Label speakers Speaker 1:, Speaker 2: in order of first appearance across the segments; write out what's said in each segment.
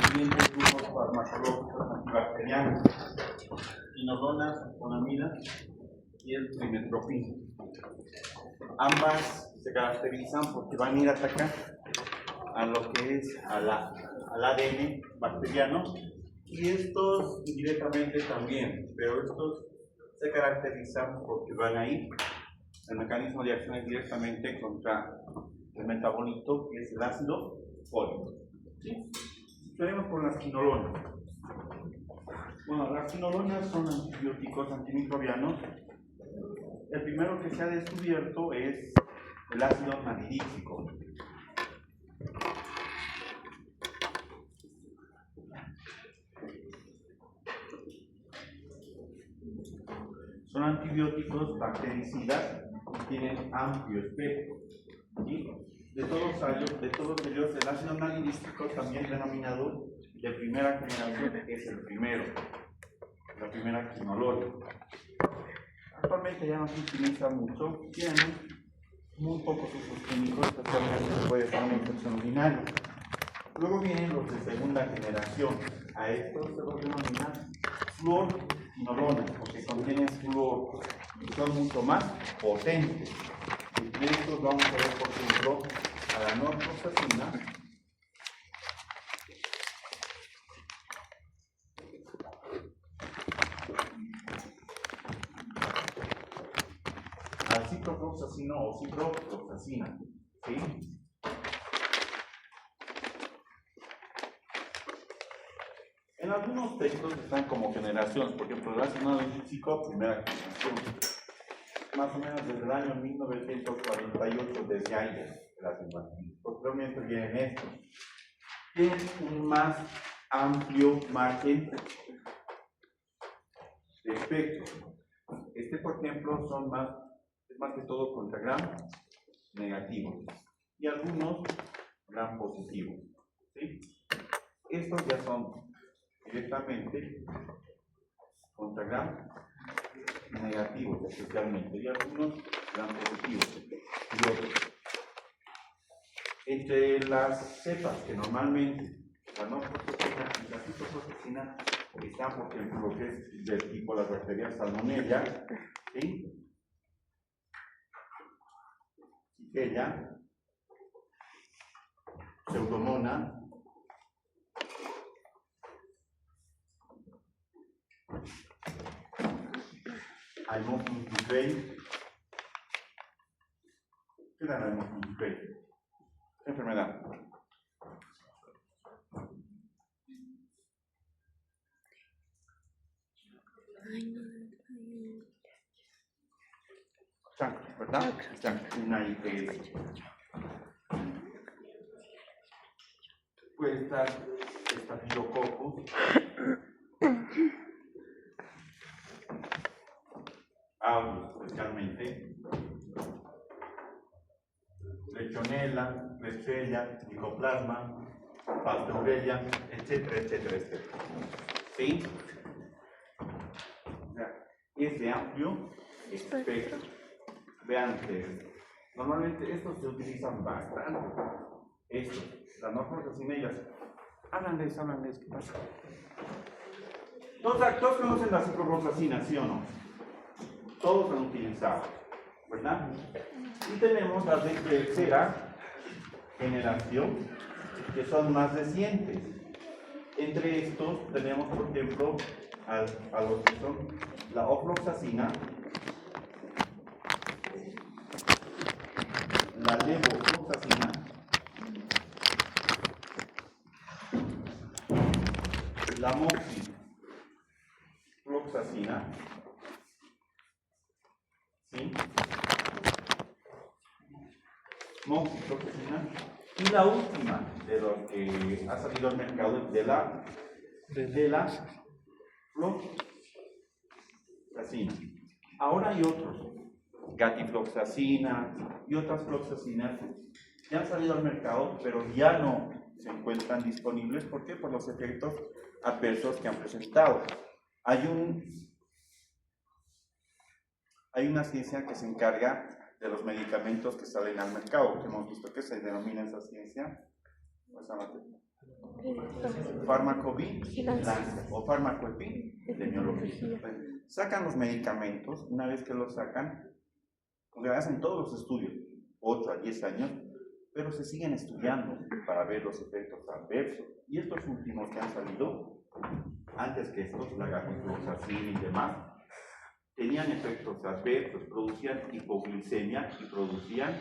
Speaker 1: siguientes grupos farmacológicos antibacterianos: quinolonas, sulfonamidas y el trimestoprim. Ambas se caracterizan porque van a ir a atacar a lo que es al ADN bacteriano, y estos indirectamente también, pero estos se caracterizan porque van a ir, el mecanismo de acción es directamente contra el metabolito que es el ácido fólico. ¿Sí? Tenemos con las quinolonas. Bueno, las quinolonas son antibióticos antimicrobianos. El primero que se ha descubierto es el ácido nalidíxico. Son antibióticos bactericidas y tienen amplio espectro. ¿Sí? De todos ellos, el ácido nalidíxico, también denominado de primera generación, es el primero, la primera quinolona. Actualmente ya no se utiliza mucho, tiene muy pocos usos clínicos, especialmente puede ser una infección urinaria. Luego vienen los de segunda generación. A estos se los denomina fluorquinolonas, porque contienen flúor y son mucho más potentes. Entre estos vamos a ver, por ejemplo, a la norfloxacina, al ciprofloxacino o ciprofloxacina. ¿Sí? En algunos textos están como generaciones, por ejemplo, el ácido nalidíxico, primera generación, más o menos desde el año 1948, desde ahí, posteriormente vienen estos. Tienen un más amplio margen de efecto. Por ejemplo, es más que todo contra gram negativo y algunos gram positivos. ¿Sí? Estos ya son directamente contra gram negativos, especialmente, y algunos gram positivos y otros. Entre las cepas que normalmente la norfloxacina y la ciprofloxacina están, por ejemplo, lo que es del tipo las bacterias Salmonella, ¿sí? Shigella, Pseudomonas, Haemophilus ducreyi. ¿Qué es la Haemophilus ducreyi? ¿Qué enfermedad? Chancro, ¿verdad? Chancro, una IPS. Puede estar Staphylococcus aureus, especialmente, Legionella, Klebsiella, Mycoplasma, Pasteurelia, etcétera, etcétera, etcétera. ¿Sí? O sea, ese amplio espectro. Vean ustedes, normalmente estos se utilizan bastante. Estos, las norfloxacina y las. Háblanles, ¿qué pasa? Todos conocen la ciprofloxacina, ¿sí o no? Todos han utilizado, ¿verdad? Y tenemos las de tercera generación, que son más recientes. Entre estos tenemos, por ejemplo, a los que son la ofloxacina, la levofloxacina, la moxifloxacina, ¿sí? Moxifloxacina, y la última de los que ha salido al mercado de la floxacina. Ahora hay otros, gatifloxacina y otras floxacinas ya han salido al mercado, pero ya no se encuentran disponibles. ¿Por qué? Por los efectos adversos que han presentado. Hay una ciencia que se encarga de los medicamentos que salen al mercado, que hemos visto que se denomina esa ciencia. farmacovigilancia o farmacoepidemiología. Sacan los medicamentos, una vez que los sacan, porque hacen todos los estudios, 8 a 10 años, pero se siguen estudiando para ver los efectos adversos. Y estos últimos que han salido, antes que estos, la gargifloxacin y demás, tenían efectos adversos, producían hipoglicemia y producían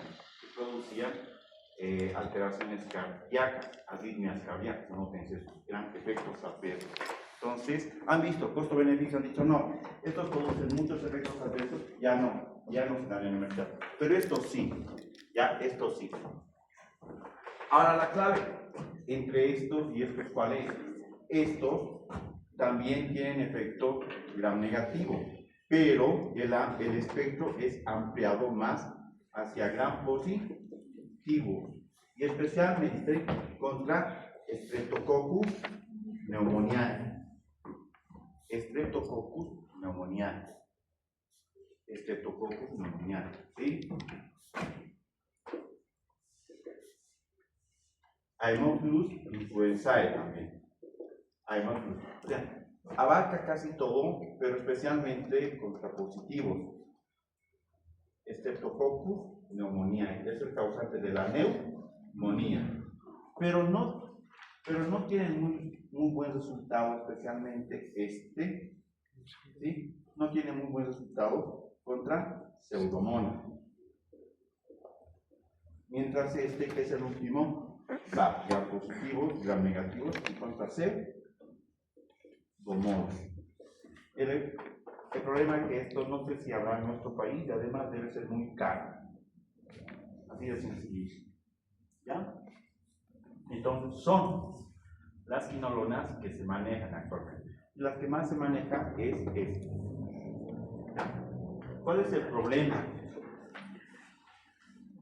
Speaker 1: alteraciones cardíacas, arritmias cardíacas, no pensé, eran efectos adversos. Entonces, han visto costo-beneficio, han dicho no, estos producen muchos efectos adversos, ya no se dan en el mercado. Pero estos sí, estos sí. Ahora la clave entre estos y estos, ¿cuál es? Estos también tienen efecto gram negativo, pero el espectro es ampliado más hacia gram positivo, y especialmente contra Streptococcus pneumoniae. Streptococcus pneumoniae. Streptococcus pneumoniae, ¿sí? Haemophilus influenzae también. Haemophilus. O sea, abarca casi todo, pero especialmente contra positivos. Streptococcus pneumoniae es el causante de la neumonía. Pero no tienen muy buen resultado, especialmente ¿sí? No tiene muy buen resultado contra Pseudomonas. Mientras que es el último, va gram positivos, gram negativos y contra Pseudomonas. El problema es que esto no sé si habrá en nuestro país y además debe ser muy caro. Así de sencillo. ¿Ya? Entonces son las quinolonas que se manejan actualmente. Las que más se manejan es esta. ¿Cuál es el problema?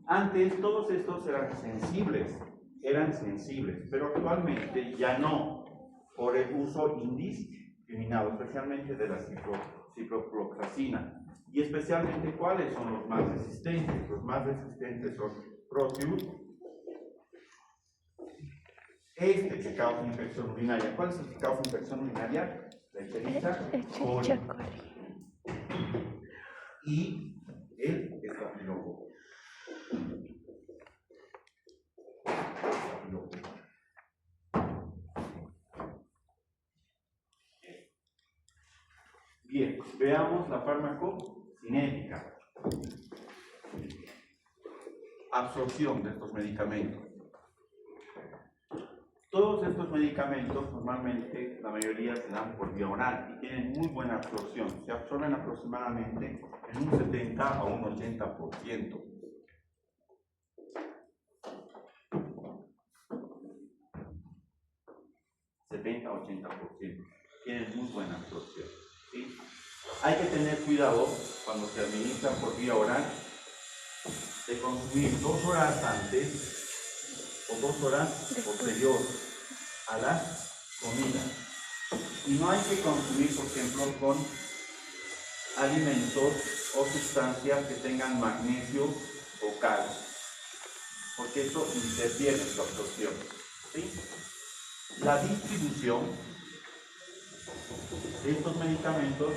Speaker 1: Antes todos estos eran sensibles, pero actualmente ya no, por el uso indiscriminado, especialmente de la ciprofloxacina. Y especialmente, ¿cuáles son los más resistentes? Los más resistentes son Proteus, que causa infección urinaria. ¿Cuál es el que causa infección urinaria? La Escherichia coli. Y el estafilococo. Bien, veamos la farmacocinética. Absorción de estos medicamentos. Todos estos medicamentos normalmente, la mayoría se dan por vía oral y tienen muy buena absorción. Se absorben aproximadamente en un 70 a un 80%. Tienen muy buena absorción, ¿sí? Hay que tener cuidado cuando se administran por vía oral de consumir 2 horas antes o 2 horas posterior a la comida. Y no hay que consumir, por ejemplo, con alimentos o sustancias que tengan magnesio o calcio, porque eso interfiere en su absorción, ¿sí? La distribución de estos medicamentos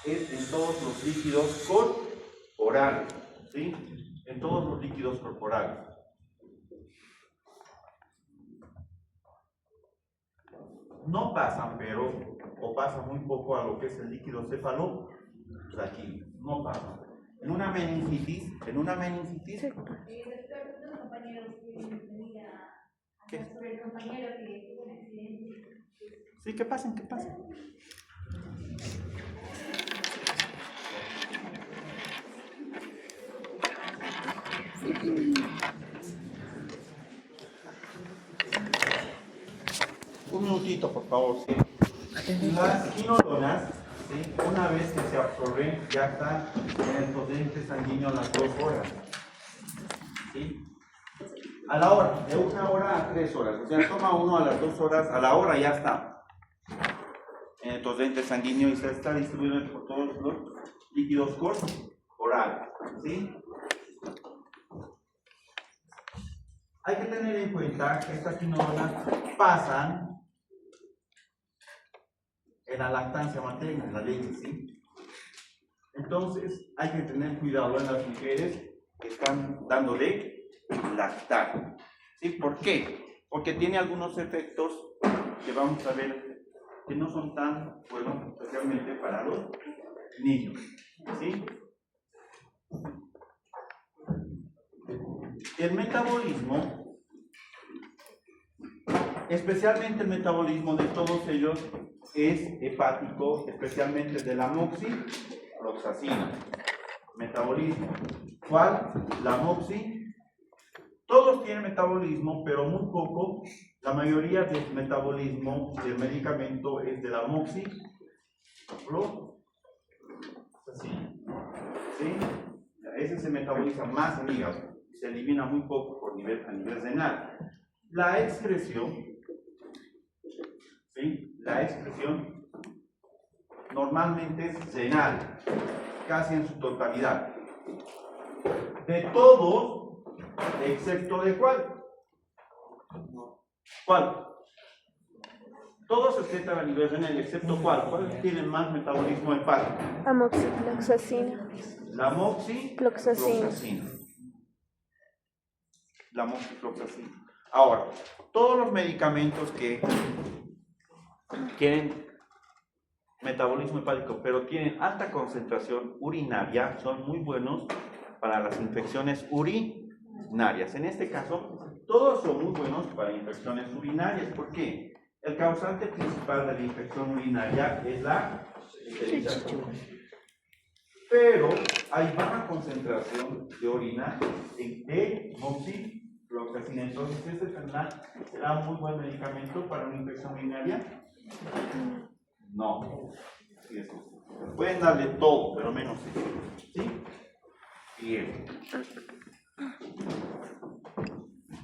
Speaker 1: es en todos los líquidos corporales, ¿sí? En todos los líquidos corporales. No pasan, o pasa muy poco a lo que es el líquido cefalópodo. Aquí no pasa. En una meningitis. ¿Qué?
Speaker 2: Sobre el compañero que tuvo un accidente.
Speaker 1: Sí, ¿qué pasa? Un minutito, por favor. ¿Sí? Las quinolonas, ¿sí? Una vez que se absorben, ya están en el torrente sanguíneo a las 2 horas. ¿Sí? A la hora, de 1 hora a 3 horas. O sea, toma uno a las 2 horas, a la hora ya está en el torrente sanguíneo y se está distribuido por todos los líquidos corporales. ¿Sí? Hay que tener en cuenta que estas quinolonas pasan en la lactancia materna, en la leche, ¿sí? Entonces, hay que tener cuidado en las mujeres que están dando de lactar, ¿sí? ¿Por qué? Porque tiene algunos efectos que vamos a ver que no son tan buenos, especialmente para los niños, ¿sí? El metabolismo, especialmente el metabolismo de todos ellos, es hepático, especialmente de la moxifloxacina. Metabolismo. ¿Cuál? La moxi. Todos tienen metabolismo, pero muy poco. La mayoría del metabolismo del medicamento es de la moxifloxacina. ¿Sí? Ese se metaboliza más en hígado. Se elimina muy poco a nivel renal. La excreción, ¿sí? La excreción normalmente es renal, casi en su totalidad. De todos, excepto de ¿cuál? ¿Cuál? Todos se excretan a nivel renal, excepto ¿cuál? ¿Cuál tiene más metabolismo hepático?
Speaker 3: La moxifloxacina.
Speaker 1: La moxifloxacina. La moxifloxacina. Ahora, todos los medicamentos que tienen metabolismo hepático, pero tienen alta concentración urinaria, son muy buenos para las infecciones urinarias. En este caso, todos son muy buenos para infecciones urinarias. ¿Por qué? El causante principal de la infección urinaria es la esterilización. Pero hay baja concentración de orina de moxifloxacina. Entonces, este será un muy buen medicamento para una infección urinaria. No. Sí, pueden darle todo, pero menos eso. ¿Sí? Bien.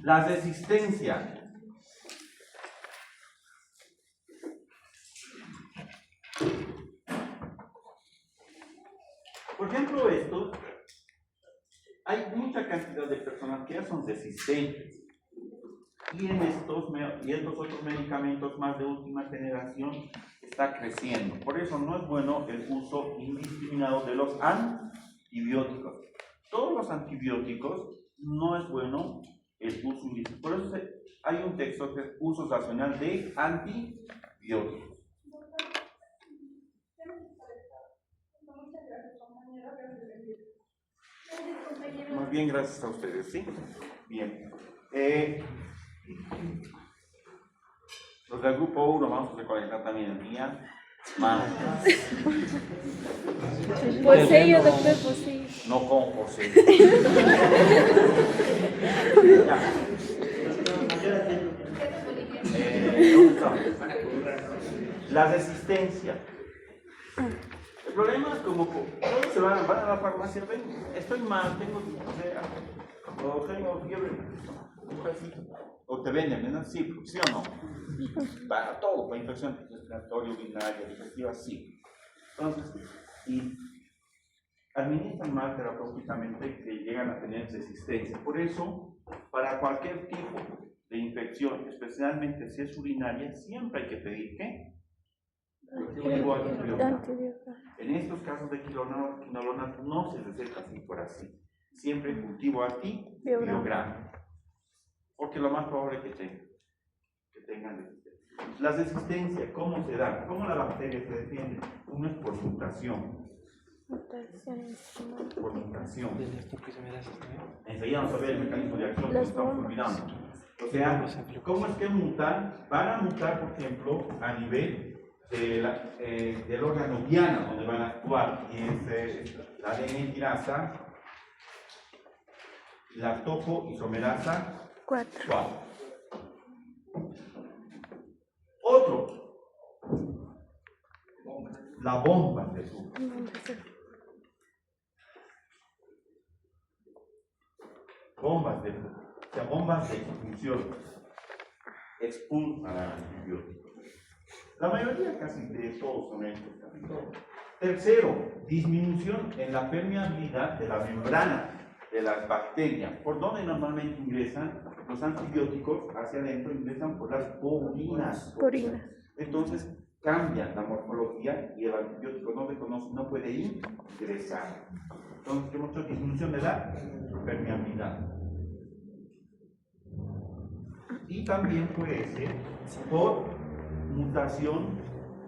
Speaker 1: La resistencia. Por ejemplo, estos, hay mucha cantidad de personas que ya son resistentes. Y en estos otros medicamentos más de última generación está creciendo. Por eso no es bueno el uso indiscriminado de los antibióticos. Todos los antibióticos no es bueno el uso indiscriminado. Por eso hay un texto que es uso racional de antibióticos. Muy bien, gracias a ustedes, ¿sí? Bien. Los del grupo 1 vamos a recolectar también el día.
Speaker 3: Poseyo, doctor, poseyo.
Speaker 1: No con José. ¿Dónde estamos? La resistencia. El problema es como todos se van a la farmacia, ven, estoy mal, tengo diarrea, o tengo fiebre, o te venden, ¿verdad? Sí, ¿sí o no? Para todo, para infección respiratoria, urinaria, digestiva, sí. Entonces, y administran mal terapéuticamente que llegan a tener resistencia. Por eso, para cualquier tipo de infección, especialmente si es urinaria, siempre hay que pedir ¿qué? En estos casos de quinolona no se receta así por así. Siempre cultivo antibiograma. Porque lo más probable es que tengan resistencia. La resistencia, ¿cómo se da? ¿Cómo la bacteria se defiende? Uno es por mutación. Por mutación. Enseguida vamos a ver el mecanismo de acción que estamos olvidando. O sea, ¿cómo es que mutan? Van a mutar, por ejemplo, a nivel del órgano diana, donde van a actuar, y es la adenotirasa, la tocoisomerasa 4. Otro, la bomba de azúcar. Bombas de expulsión. Expulsan al antibiótico. La mayoría casi de todos son estos. Tercero, disminución en la permeabilidad de la membrana de las bacterias. ¿Por dónde normalmente ingresan los antibióticos? Hacia adentro ingresan por las porinas. Entonces, cambia la morfología y el antibiótico no reconoce, no puede ingresar. Entonces, ¿qué muestra disminución de la permeabilidad? Y también puede ser por mutación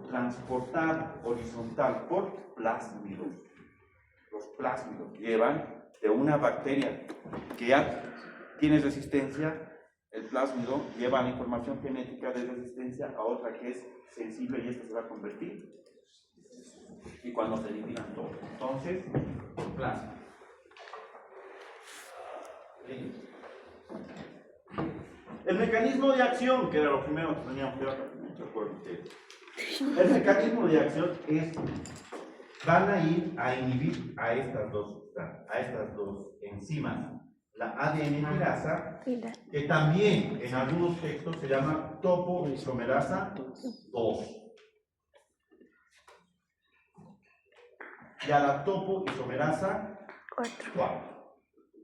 Speaker 1: transportada horizontal por plásmidos. Los plásmidos llevan de una bacteria que ya tiene resistencia, el plásmido lleva la información genética de resistencia a otra que es sensible y esta se va a convertir. Y cuando se eliminan todo. Entonces, plásmido. El mecanismo de acción, que era lo primero que teníamos que ver, el mecanismo de acción es, van a ir a inhibir a estas dos enzimas, la ADN tirasa, que también en algunos textos se llama topoisomerasa 2. Y a la topoisomerasa 4.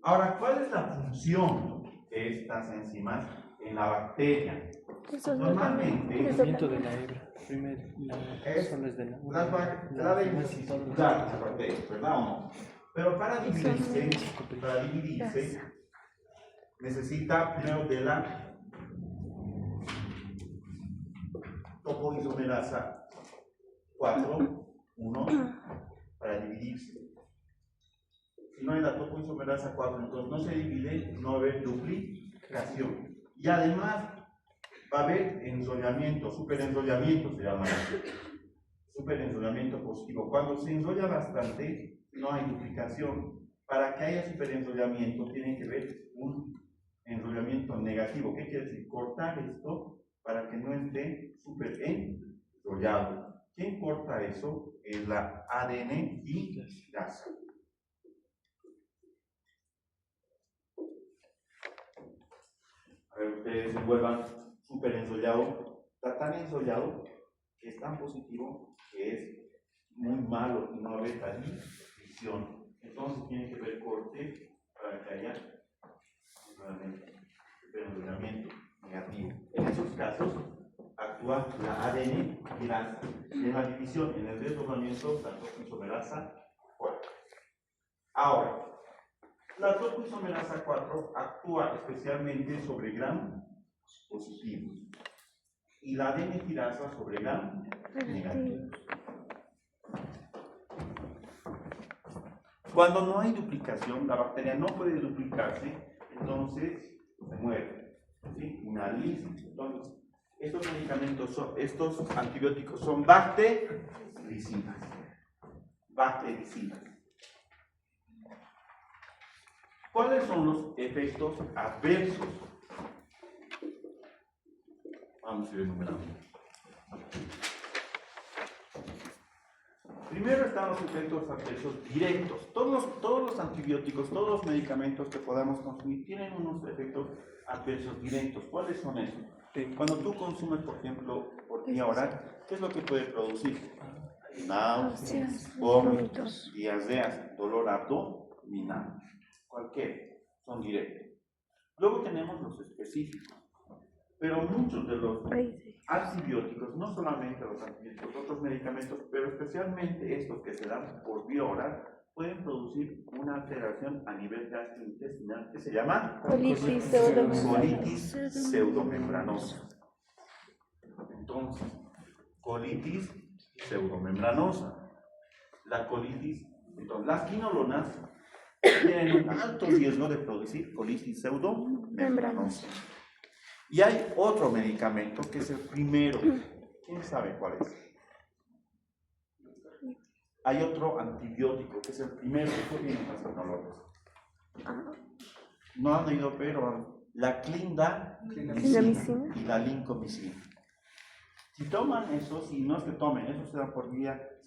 Speaker 1: Ahora, ¿cuál es la función de estas enzimas en la bacteria? Normalmente,
Speaker 4: El movimiento de la hebra, primero,
Speaker 1: la densidad de las bacterias, ¿verdad o no? Pero para dividirse necesita primero de la topoisomerasa 4, 1, para dividirse. Si no hay la topoisomerasa 4, entonces no se divide, no va a haber duplicación. Y además va a haber enrollamiento, superenrollamiento se llama. Superenrollamiento positivo. Cuando se enrolla bastante, no hay duplicación. Para que haya superenrollamiento, tiene que haber un enrollamiento negativo. ¿Qué quiere decir? Cortar esto para que no esté superenrollado. ¿Quién corta eso? Es la ADN tirasa. A ver, ustedes se vuelvan súper enrollado, está tan enrollado que es tan positivo que es muy malo y no haber división. Entonces tiene que haber corte para que haya enrollamiento negativo. En esos casos actúa la ADN tirasa. En la división, en el desdoblamiento, la topoisomerasa 4. Ahora, la topoisomerasa 4 actúa especialmente sobre gram positivos y la ADN tirasa sobre gram negativos. Cuando no hay duplicación, la bacteria no puede duplicarse, entonces se muere. ¿Sí? Inaliza. Entonces, estos medicamentos, estos antibióticos son bactericidas. Bactericidas. ¿Cuáles son los efectos adversos? Vamos a ir enumerando. Primero están los efectos adversos directos. Todos los antibióticos, todos los medicamentos que podamos consumir tienen unos efectos adversos directos. ¿Cuáles son esos? Cuando tú consumes, por ejemplo, por vía oral, ¿qué es lo que puede producir? Náuseas, vómitos, diarreas, dolor abdominal. Cualquier, son directos. Luego tenemos los específicos, pero muchos de los antibióticos, no solamente los antibióticos, otros medicamentos, pero especialmente estos que se dan por vía oral, pueden producir una alteración a nivel gastrointestinal que se llama colitis pseudomembranosa. Entonces, colitis pseudomembranosa. La colitis, entonces las quinolonas tienen un alto riesgo de producir colitis pseudomembranosa. Y hay otro medicamento que es el primero. ¿Quién sabe cuál es? Hay otro antibiótico que es el primero que tienen las quinolonas. No han oído, pero la clindamicina y la lincomicina. Si toman eso, si no es que tomen, eso se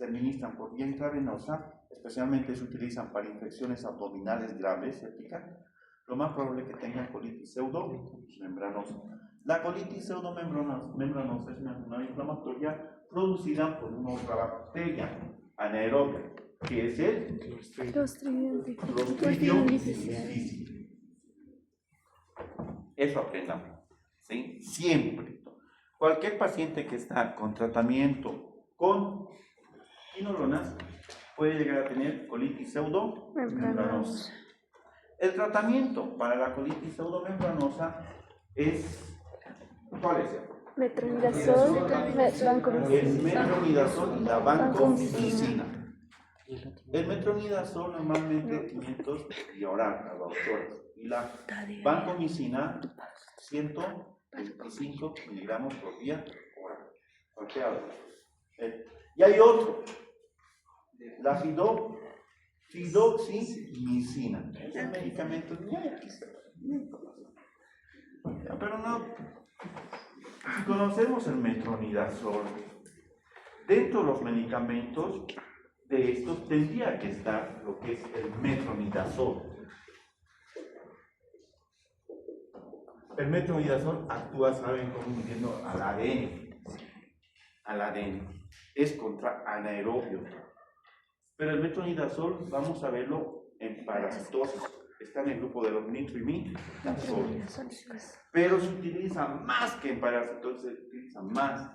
Speaker 1: administran por vía intravenosa, especialmente se utilizan para infecciones abdominales graves, sépticas, lo más probable es que tengan colitis pseudomembranosa. La colitis pseudomembranosa es una enfermedad inflamatoria producida por una otra bacteria anaerobia, que es el Clostridium difficile. Eso aprendamos, ¿sí? Siempre. Cualquier paciente que está con tratamiento con quinolonas puede llegar a tener colitis pseudomembranosa. El tratamiento para la colitis pseudomembranosa es, ¿cuál es?
Speaker 3: Metronidazol, vancomicina.
Speaker 1: El metronidazol y la vancomicina. El metronidazol normalmente 500 y oral a 2 horas. Y la vancomicina 125 miligramos por día oral. Y hay otro, la fidoximicina. Ese medicamento pero no. Si conocemos el metronidazol, dentro de los medicamentos de estos tendría que estar lo que es el metronidazol. El metronidazol actúa, ¿saben cómo? Midiendo al ADN. Al ADN. Es contra anaerobio. Pero el metronidazol, vamos a verlo en parasitosis. Está en el grupo de los nitrimidazol. Pero se utiliza más que en parasitosis, se utiliza más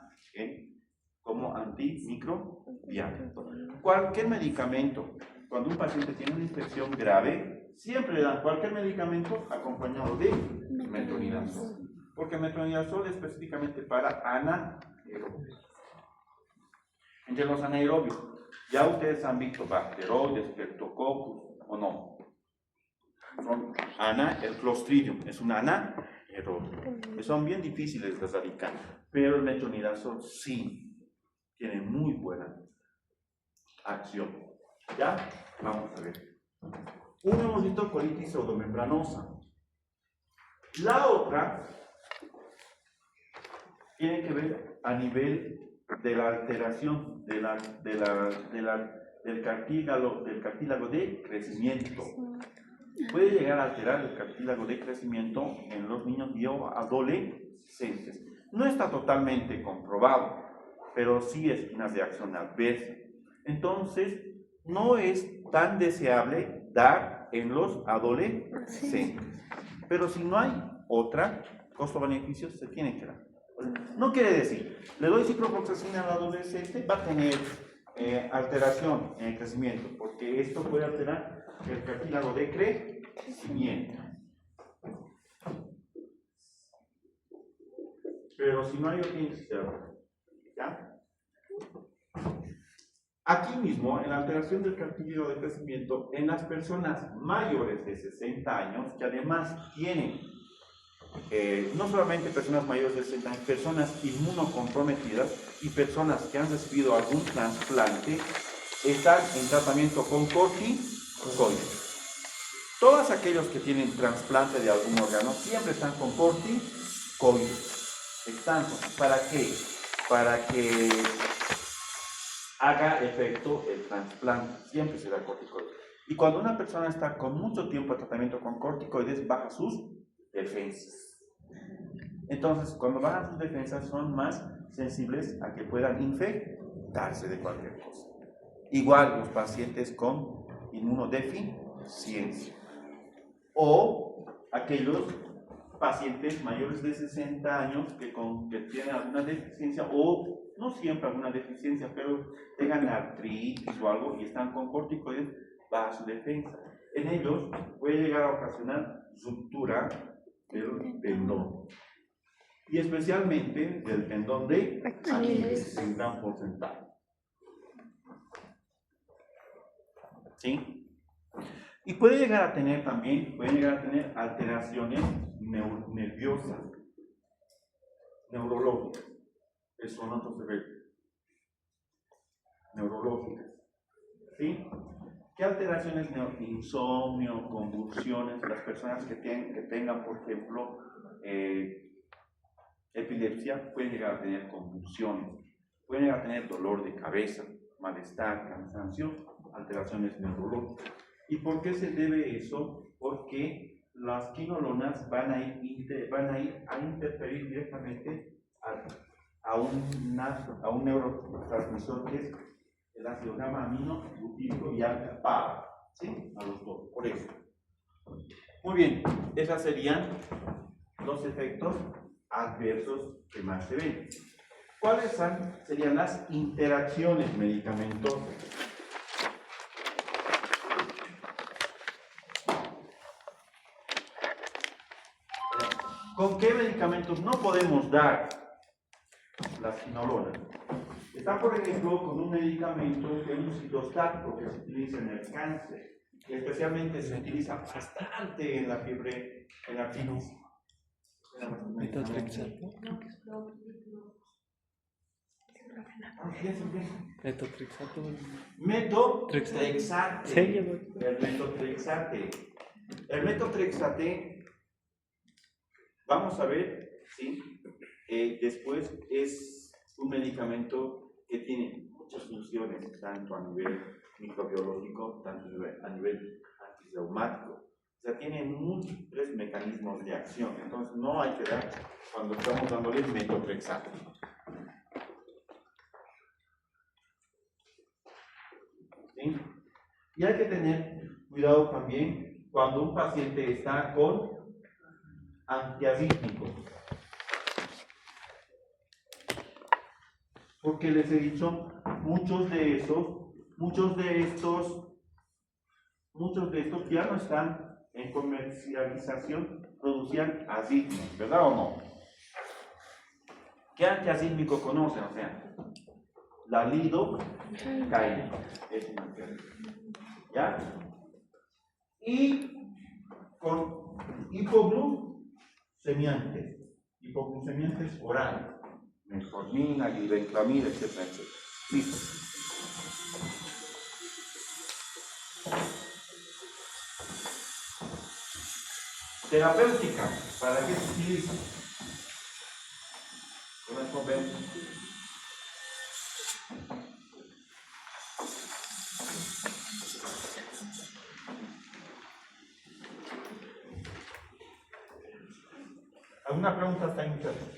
Speaker 1: como antimicrobiano. Cualquier medicamento, cuando un paciente tiene una infección grave, siempre le dan cualquier medicamento acompañado de metronidazol. Porque metronidazol es específicamente para anaerobios. Entre los anaerobios, ya ustedes han visto bacteroides, streptococcus o no. El Clostridium es un anaerobio. Son bien difíciles de erradicar, pero el metronidazol sí tiene muy buena acción. ¿Ya? Vamos a ver. Uno hemos visto colitis pseudomembranosa. La otra tiene que ver a nivel de la alteración del cartílago de crecimiento. Puede llegar a alterar el cartílago de crecimiento en los niños y adolescentes. No está totalmente comprobado, pero sí es una reacción adversa. Entonces, no es tan deseable dar en los adolescentes. Pero si no hay otra, costo-beneficio se tiene que dar. No quiere decir, le doy ciprofloxacina al adolescente, va a tener alteración en el crecimiento, porque esto puede alterar el cartílago de crecimiento. Pero si no hay otra, tiene que ser. ¿Ya? Aquí mismo, en la alteración del cartílago de crecimiento, en las personas mayores de 60 años, que además tienen, no solamente personas mayores de 60 años, personas inmunocomprometidas y personas que han recibido algún trasplante, están en tratamiento con corticoides. Todos aquellos que tienen trasplante de algún órgano siempre están con corticoides. ¿Para qué? Para que haga efecto el trasplante, siempre se da corticoides. Y cuando una persona está con mucho tiempo de tratamiento con corticoides, baja sus defensas. Entonces, cuando bajan sus defensas, son más sensibles a que puedan infectarse de cualquier cosa. Igual los pacientes con inmunodeficiencia o aquellos pacientes mayores de 60 años que tienen alguna deficiencia o no siempre alguna deficiencia, pero tengan artritis o algo y están con corticoides, baja su defensa. En ellos puede llegar a ocasionar ruptura del tendón y especialmente del tendón de Aquiles en gran porcentaje. ¿Sí? Y puede llegar a tener también, alteraciones nerviosas, neurológicas. Eso son otros efectos. Neurológicas. ¿Sí? ¿Qué alteraciones? Insomnio, convulsiones. Las personas que tengan, por ejemplo, epilepsia, pueden llegar a tener convulsiones. Pueden llegar a tener dolor de cabeza, malestar, cansancio, alteraciones neurológicas. ¿Y por qué se debe eso? Porque las quinolonas van a ir a interferir directamente a un neurotransmisor que es el ácido gamma amino butírico y alfa PAB, ¿sí? A los dos, por eso. Muy bien, esos serían los efectos adversos que más se ven. ¿Cuáles serían las interacciones medicamentosas? ¿Con qué medicamentos no podemos dar las quinolonas? Está, por ejemplo, con un medicamento que es un citostático que se utiliza en el cáncer, y especialmente se utiliza bastante en la fiebre, en la artritis.
Speaker 4: Metotrexato. Metotrexato.
Speaker 1: Metotrexate.
Speaker 4: Serio,
Speaker 1: El metotrexate. El metotrexate, vamos a ver, ¿sí? Después es un medicamento que tiene muchas funciones, tanto a nivel microbiológico, tanto a nivel antirreumático. O sea, tiene múltiples mecanismos de acción. Entonces, no hay que dar cuando estamos dándole metotrexato. ¿Sí? Y hay que tener cuidado también cuando un paciente está con antiarrítmicos. Porque les he dicho, muchos de estos ya no están en comercialización, producían arritmias, ¿verdad o no? ¿Qué antiarrítmico conocen? O sea, la lidocaína es un antiarrítmico, ¿ya? Y con hipoglucemiantes orales, metformina, glibenclamida, etcétera, etcétera. Listo. Terapéutica, ¿para qué se utiliza? Con esto vemos. ¿Alguna pregunta hasta ahí, muchachos?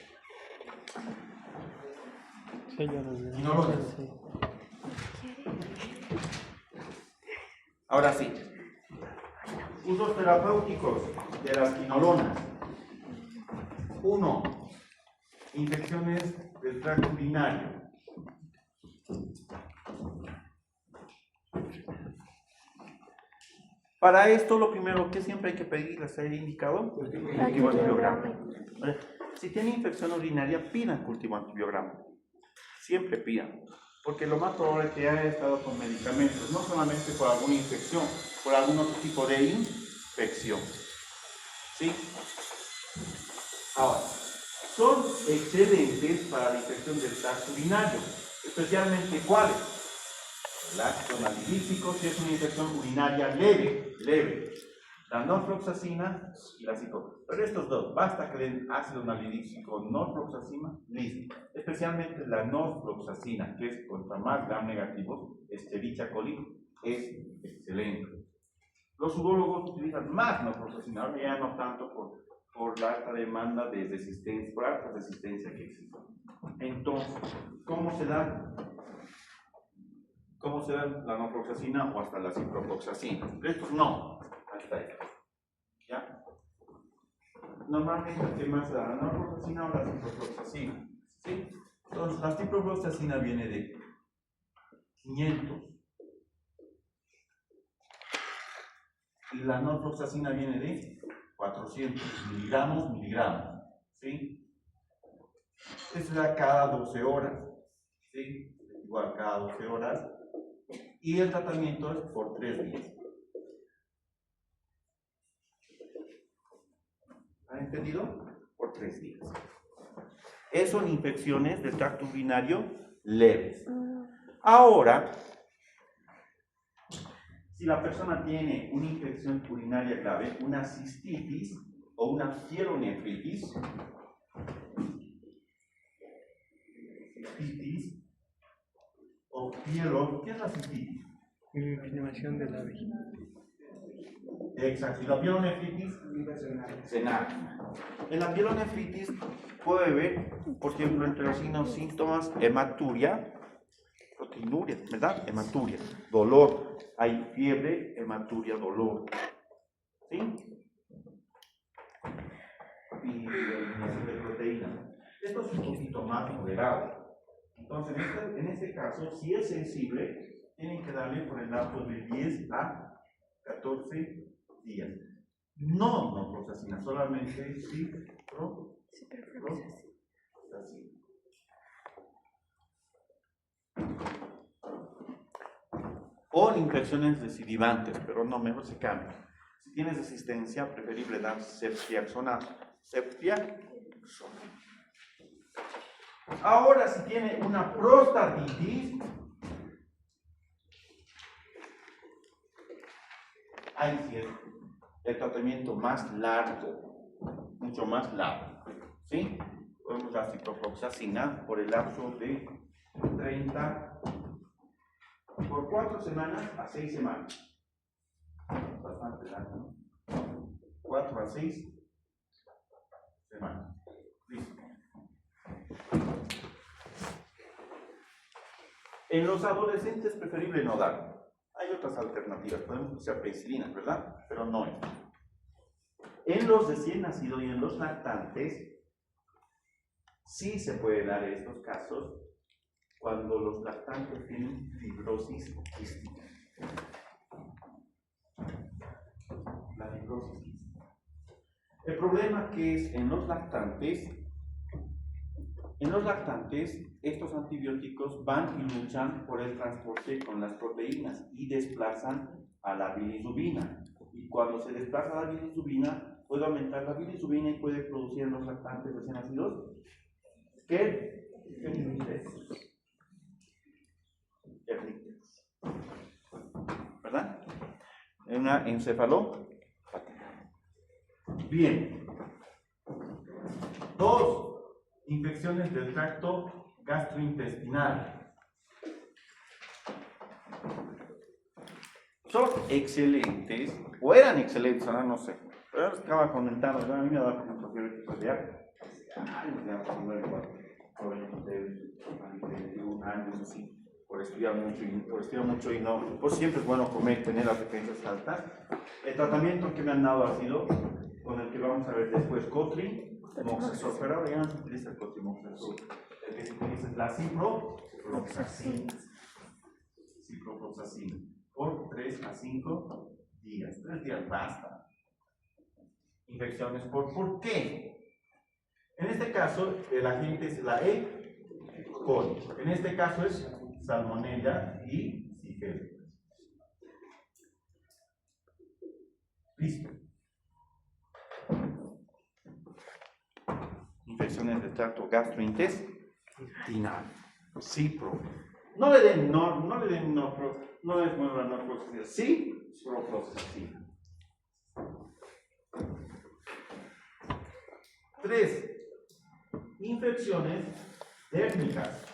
Speaker 4: Sí, yo lo veo.
Speaker 1: Quinolonas.
Speaker 4: Sí.
Speaker 1: Ahora sí. Usos terapéuticos de las quinolonas. 1. Infecciones del tracto urinario. Para esto, lo primero que siempre hay que pedir es el indicado cultivo antibiograma. Si tiene infección urinaria, pidan cultivo antibiograma. Siempre pidan. Porque lo más probable es que haya estado con medicamentos, no solamente por alguna infección, por algún otro tipo de infección. ¿Sí? Ahora, son excelentes para la infección del tracto urinario, especialmente ¿cuáles? El ácido nalidícico, si es una infección urinaria leve. La norfloxacina y la citorona. Pero estos dos, basta que den ácido nalidícico, norfloxacina, listo. Especialmente la norfloxacina, que es contra más gram negativos, Escherichia coli, es excelente. Los urólogos utilizan más norfloxacina, ahora ya no tanto por la alta demanda de resistencia, por alta resistencia que existe. Entonces, ¿cómo se da la norfloxacina o hasta la ciprofloxacina? Estos no, hasta estos. ¿Ya? Normalmente, ¿qué más se da? ¿La norfloxacina o la ciprofloxacina? ¿Sí? Entonces, la ciprofloxacina viene de 500. Y la norfloxacina viene de 400 miligramos. ¿Sí? Esto da cada 12 horas. ¿Sí? Igual cada 12 horas. Y el tratamiento es por 3 días. ¿Han entendido? Por 3 días. Eso en infecciones del tracto urinario leves. Ahora, si la persona tiene una infección urinaria grave, una cistitis o una pielonefritis, ¿qué es la cistitis?
Speaker 4: Inflamación de la vejiga.
Speaker 1: Exacto, y la pielonefritis senar. En la pielonefritis puede haber, por ejemplo, entre los síntomas, hematuria, proteinuria, ¿verdad? Hematuria, dolor. Hay fiebre, hematuria, dolor. ¿Sí? y de eliminación de proteínas. Esto es un poquito más moderado. Entonces, en este caso, si es sensible, tienen que darle por el lapso de 10 a 14 días. No norfloxacina, solamente ciprofloxacina. O infecciones recidivantes, pero no, mejor se cambia. Si tienes resistencia, preferible dar ceftriaxona. Ahora, si tiene una prostatitis, ahí sí es el tratamiento más largo, mucho más largo. ¿Sí? Podemos dar ciprofloxacina por el lapso de 30 por 4 semanas a 6 semanas. Bastante largo, ¿no? 4 a 6 semanas. Listo. En los adolescentes es preferible no dar. Hay otras alternativas, podemos usar penicilina, ¿verdad? Pero no es. En los recién nacidos y en los lactantes, sí se puede dar en estos casos cuando los lactantes tienen fibrosis quística. La fibrosis quística. El problema que es en los lactantes, estos antibióticos van y luchan por el transporte con las proteínas y desplazan a la bilirrubina. Y cuando se desplaza la bilirrubina, puede aumentar la bilirrubina y puede producir en los lactantes recién nacidos ¿qué? ¿Verdad? Una encefalopatía. Bien. 2. Infecciones del tracto gastrointestinal. Son excelentes, o eran excelentes, ahora no sé. Pero estaba comentando, a mí me da por ejemplo que así, por estudiar mucho y no, pues siempre es bueno comer, tener las defensas altas. El tratamiento que me han dado ha sido con el que vamos a ver después, Cotri, Moxazol, pero ahora ya no se utiliza el Cotri Moxazol, el que se utiliza es la ciprofloxacina, por 3 a 5 días, 3 días basta. Infecciones ¿por qué? En este caso, el agente es la E. coli. En este caso es Salmonella y Zika. Listo. Infecciones del tracto gastrointestinal. Cipro. No le den no es bueno la norfloxacina. Sí, ciprofloxacina. 3. Infecciones dérmicas.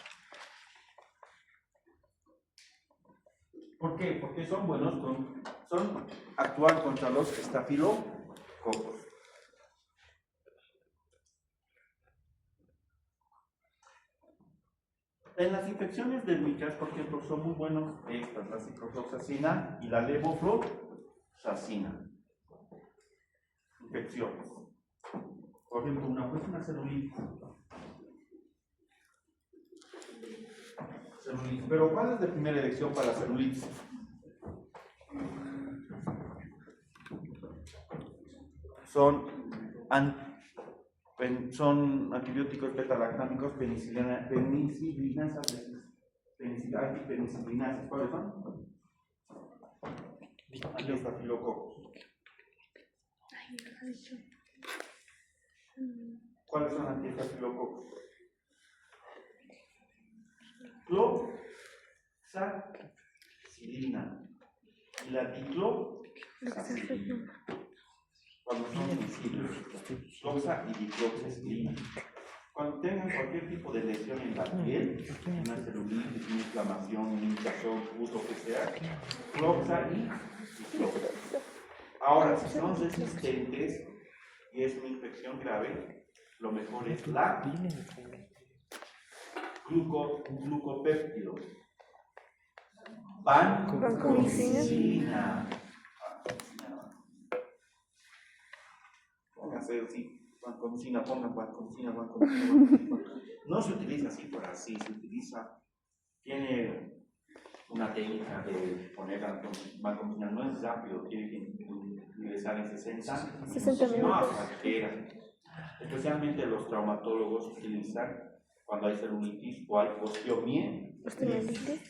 Speaker 1: ¿Por qué? Porque son buenos son actuar contra los estafilococos. En las infecciones dérmicas, por ejemplo, son muy buenos estas, la ciprofloxacina y la levofloxacina. Infecciones. Por ejemplo, una celulitis. Pero ¿cuál es la primera elección para la celulitis? Son antibióticos beta-lactámicos, antipenicillinasas. ¿Cuáles son? Antiestafilococos. ¿Cuáles son antiestafilococos? Cloxacilina y la dicloxacilina. Cuando son sensibles, cloxa y dicloxacilina. Cuando tengan cualquier tipo de lesión en la piel, una celulitis, una inflamación, un hinchazón, gusto que sea, cloxa y dicloxa. Ahora, si son resistentes y es una infección grave, lo mejor es la glucopéptido. Vancomicina. Póngase así. vancomicina, pongan vancomicina, vancomicina. No se utiliza así por así, se utiliza, tiene una técnica de poner vancomicina, no es rápido, tiene que ingresar en 60
Speaker 3: minutos.
Speaker 1: cualquiera. Especialmente los traumatólogos utilizan cuando hay celulitis o hay osteomielitis.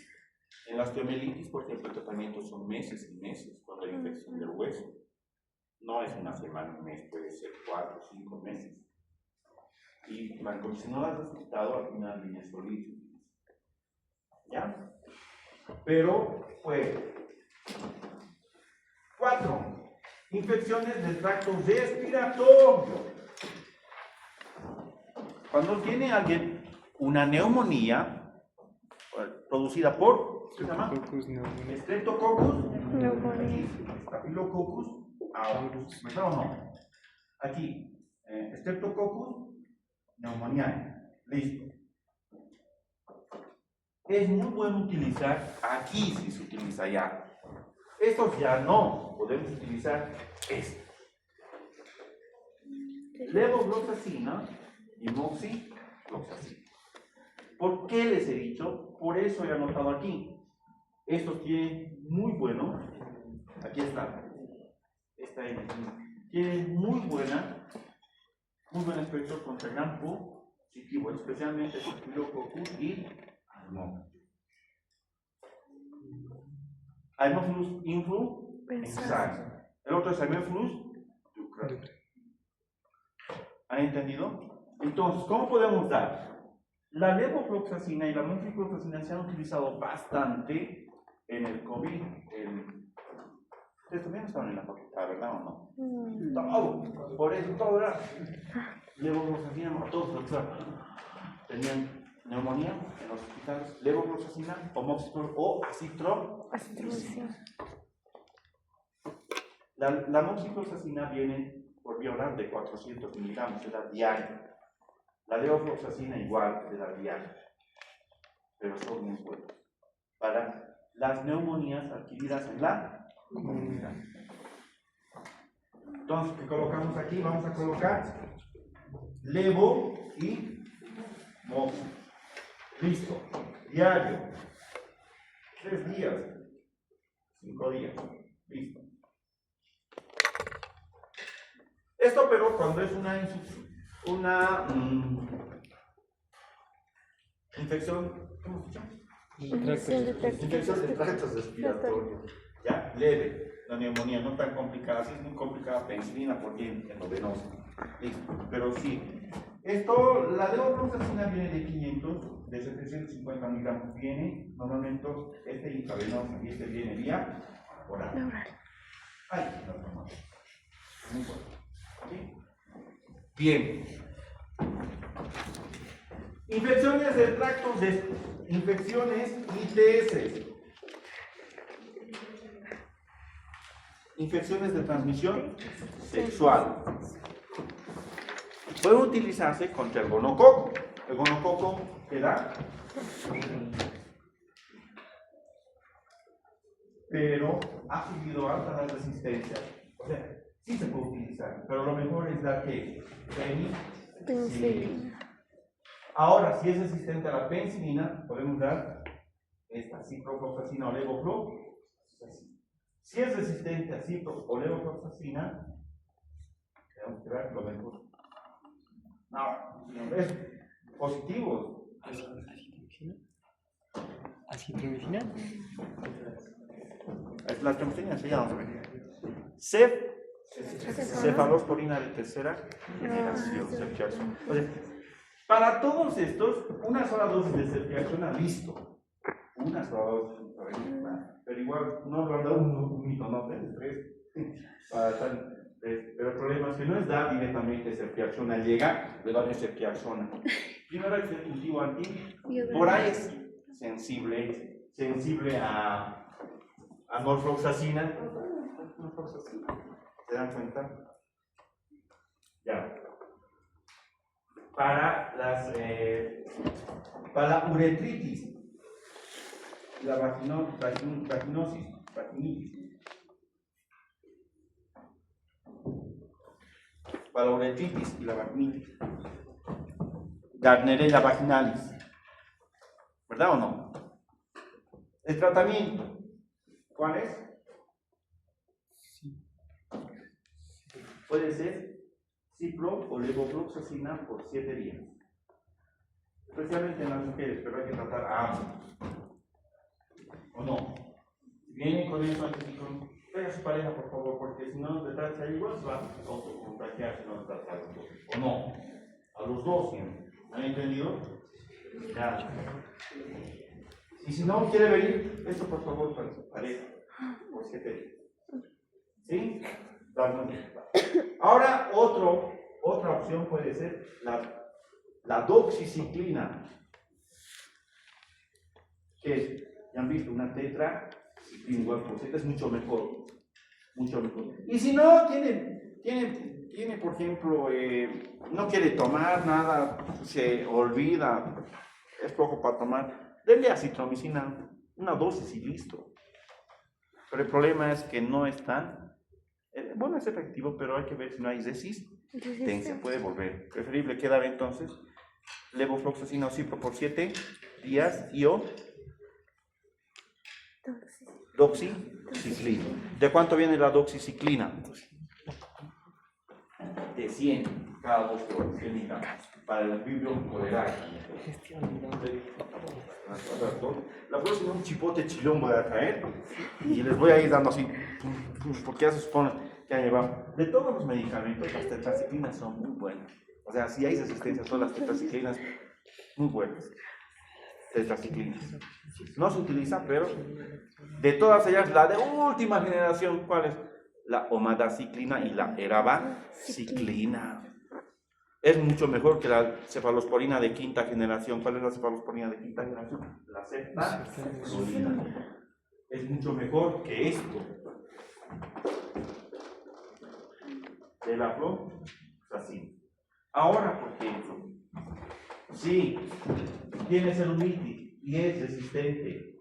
Speaker 1: En la osteomielitis, por ejemplo, el tratamiento son meses y meses cuando hay infección del hueso. No es una semana, un mes, puede ser 4 o 5 meses. Y vancomicina no la has resultado al final viene solito. ¿Ya? Pero, pues, 4. Infecciones del tracto respiratorio. Cuando tiene alguien una neumonía producida por, ¿qué se llama? Streptococcus Staphylococcus aureus. ¿Verdad o no? Aquí, Streptococcus pneumoniae. Listo. Es muy bueno utilizar, aquí si se utiliza ya. Estos ya no, podemos utilizar esto. Levofloxacina y moxifloxacina. ¿Por qué les he dicho? Por eso he anotado aquí. Estos tienen muy bueno, aquí está, tienen muy buen efecto contra gran positivo, especialmente el Staphylococcus y Haemophilus influenzae. El otro es Haemophilus ducrani. ¿Han entendido? Entonces, ¿cómo podemos dar? La levofloxacina y la moxifloxacina se han utilizado bastante en el COVID. Ustedes también estaban en la facultad, ¿verdad o no? Todo, por eso todo era levofloxacina, todos tenían neumonía en los hospitales, levofloxacina o moxifloxacina o acitromicina. La moxifloxacina viene por vía oral de 400 miligramos, es la diaria. La levofloxacina igual de la diaria, pero son muy buenos para las neumonías adquiridas en la comunidad. Entonces, ¿qué colocamos aquí? Vamos a colocar levo y moxi. Listo. Diario. 3 días. 5 días. Listo. Esto, pero cuando es una infección, ¿cómo se llama? Infección de tractos respiratorios, ¿ya? Leve, la neumonía, no tan complicada, si es muy complicada, penicilina por endovenosa. Listo, pero sí. Esto, la levofloxacina viene de 500, de 750 miligramos, viene normalmente este intravenoso y este viene vía oral. Ay, no, muy bueno. ¿Sí? Bien. Infecciones del tracto, infecciones ITS. Infecciones de transmisión sexual. Pueden utilizarse contra el gonococo. El gonococo que da, pero ha subido alta la resistencia. O sea, sí se puede utilizar, pero lo mejor es dar que penicilina. Ahora, si es resistente a la penicilina, podemos dar esta ciprofloxacina o levofloxacina. Si es resistente a cipro o levofloxacina, tenemos que dar lo mejor. No, es positivo.
Speaker 4: ¿Acitromicina?
Speaker 1: La acitromicina se llama. Cefalosporina de tercera generación. Para todos estos, una sola dosis de ceftriaxona, listo. Una sola dosis, pero igual no lo han dado un mito, no de 3. Pero el problema es que no es dar directamente ceftriaxona, llega, le dan ceftriaxona. Primero el cultivo anti, por ahí es sensible a norfloxacina. ¿Se dan cuenta? Ya. Para la uretritis, la vaginitis. para la uretritis y la vaginitis. Gardnerella vaginalis. ¿Verdad o no? El tratamiento, ¿cuál es? Puede ser cipro o levofloxacina por 7 días. Especialmente en las mujeres, pero hay que tratar a ambos. ¿O no? Si vienen con eso, antes de traiga a su pareja, por favor, porque si no, detrás de ahí igual se va a autocontagiar si no lo trata a los dos. ¿O no? A los dos siempre. ¿Han entendido? Ya. Y si no quiere venir, esto por favor para su pareja, por 7 días. ¿Sí? Ahora, otra opción puede ser la doxiciclina, que es, ya han visto, una tetraciclina igual por 7, es mucho mejor. Y si no, tiene por ejemplo, no quiere tomar nada, se olvida, es poco para tomar, denle acitromicina, una dosis y listo. Pero el problema es que no es tan, bueno, es efectivo, pero hay que ver si no hay resistencia, puede volver. Preferible quedar entonces levofloxacina o cipro por 7 días y o doxiciclina. ¿De cuánto viene la doxiciclina? De 100 cada 2 horas, 100 miligramos para el vibrio coleral. La próxima un chipote chilón voy a traer y les voy a ir dando así, porque ya se supone que han llevado. De todos los medicamentos, las tetraciclinas son muy buenas. O sea, si hay resistencia a todas las tetraciclinas, muy buenas. Tetraciclinas. No se utiliza, pero de todas ellas, la de última generación, ¿cuál es? La omadaciclina y la erabaciclina. Es mucho mejor que la cefalosporina de quinta generación. ¿Cuál es la cefalosporina de quinta generación? La ceftazolina. Es mucho mor que esto. De la floxacina. Ahora, por ejemplo, si tiene celulitis y es resistente,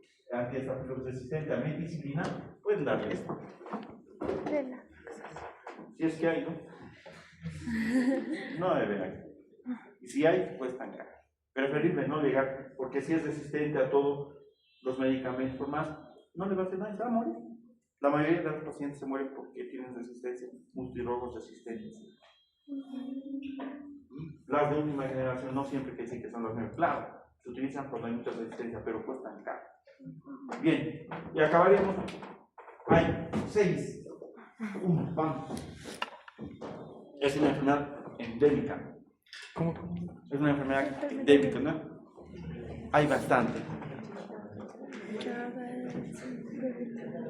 Speaker 1: resistente a meticilina, pueden darle esto. Si es que hay, ¿no? No debe haber. Y si hay, pues tan caro. Preferible no llegar, porque si es resistente a todos los medicamentos, por más, no le va a hacer nada, se va a morir. La mayoría de los pacientes se mueren porque tienen resistencia, multirrogos resistentes. Las de última generación no siempre que dicen que son las mejores. Claro, se utilizan por la mucha resistencia, pero cuestan caro. Bien, y acabaríamos. Hay 6. Vamos. Es una enfermedad endémica.
Speaker 4: ¿Cómo?
Speaker 1: Es una enfermedad endémica, ¿no? Hay bastante.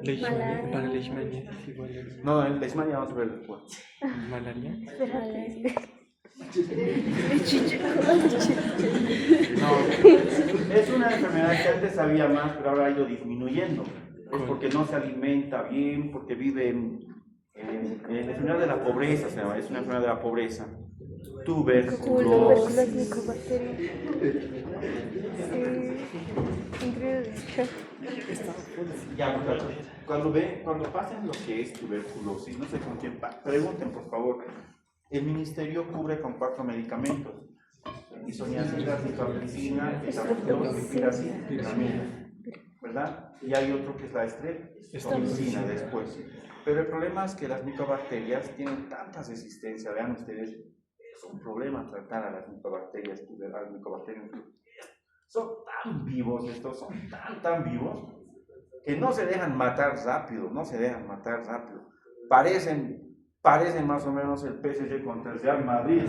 Speaker 4: Leishmania, para leishmania es igual.
Speaker 1: No, en leishmania vamos a ver después.
Speaker 4: ¿Malaria?
Speaker 1: No, es una enfermedad que antes había más, pero ahora ha ido disminuyendo. Es porque no se alimenta bien, porque vive en la enfermedad de la pobreza, se llama, es una enfermedad de la pobreza. Tuberculosis.
Speaker 3: Micobacterias. Increíble.
Speaker 1: Ya, cuando pasen lo que es tuberculosis, no sé con quién, pregunten por favor. El ministerio cubre con 4 medicamentos: isoniazida, citromicina, piracina, ¿verdad? Y hay otro que es la estreptomicina después. Pero el problema es que las micobacterias tienen tanta resistencia, vean ustedes, es un problema tratar a las micobacterias, son tan vivos estos, son tan vivos, que no se dejan matar rápido, Parecen más o menos el PSG contra el Real Madrid.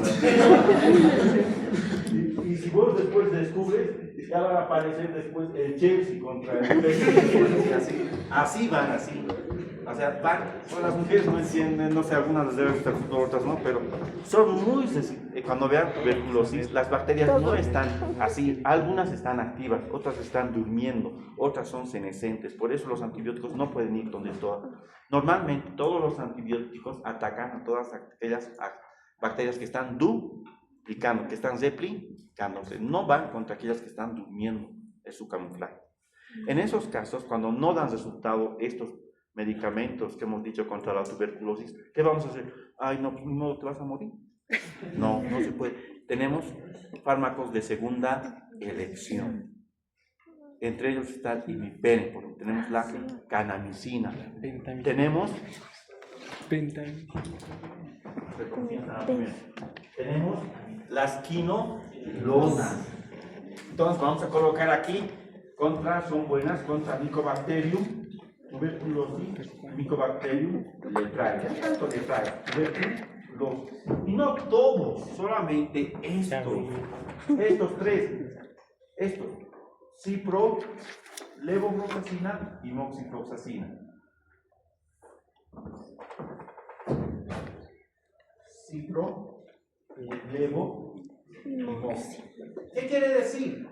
Speaker 1: y si vos después descubres, ya van a aparecer después el Chelsea contra el PSG. Así van. O sea, las mujeres no entienden, no sé, algunas les deben gustar fútbol, otras no, pero son muy cuando vean tuberculosis, las bacterias no están así, algunas están activas, otras están durmiendo, otras son senescentes, por eso los antibióticos no pueden ir donde todas. Normalmente todos los antibióticos atacan a todas aquellas bacterias que están duplicando, que están replicándose, no van contra aquellas que están durmiendo, es su camuflaje. En esos casos, cuando no dan resultado estos medicamentos que hemos dicho contra la tuberculosis, ¿qué vamos a hacer? Ay, no te vas a morir. No, no se puede. Tenemos fármacos de segunda elección. Entre ellos está el imipenem, tenemos la canamicina,
Speaker 4: Pentamicina.
Speaker 1: tenemos las quinolonas. Entonces vamos a colocar aquí son buenas contra Mycobacterium, tuberculosis, Mycobacterium leprae. ¿Qué tanto leprae? Tuberculosis. Y no todos, solamente estos tres. Estos. Cipro, levofloxacina y moxifloxacina. Cipro, levo y moxi. ¿Qué quiere decir?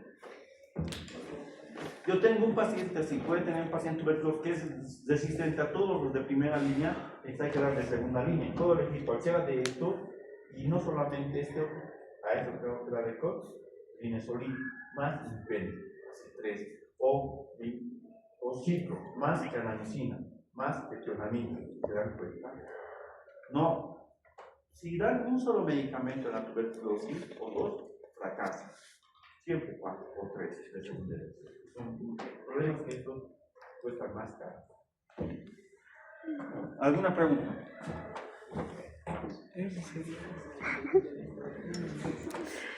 Speaker 1: Yo tengo un paciente así, puede tener un paciente tuberculoso que es resistente a todos los de primera línea, hay que dar de segunda línea. Todo el equipo, cualquiera de esto, y no solamente esto, a eso tengo que darle COX, Linezolid, más imipenem, así 3, o cipro, más canamicina, más ketionamina, ¿se dan cuenta? No, si dan un solo medicamento en la tuberculosis, o dos, fracasa. Siempre 4 o 3 de segunda elección. Son problemas que esto cuesta más caro. ¿Alguna pregunta?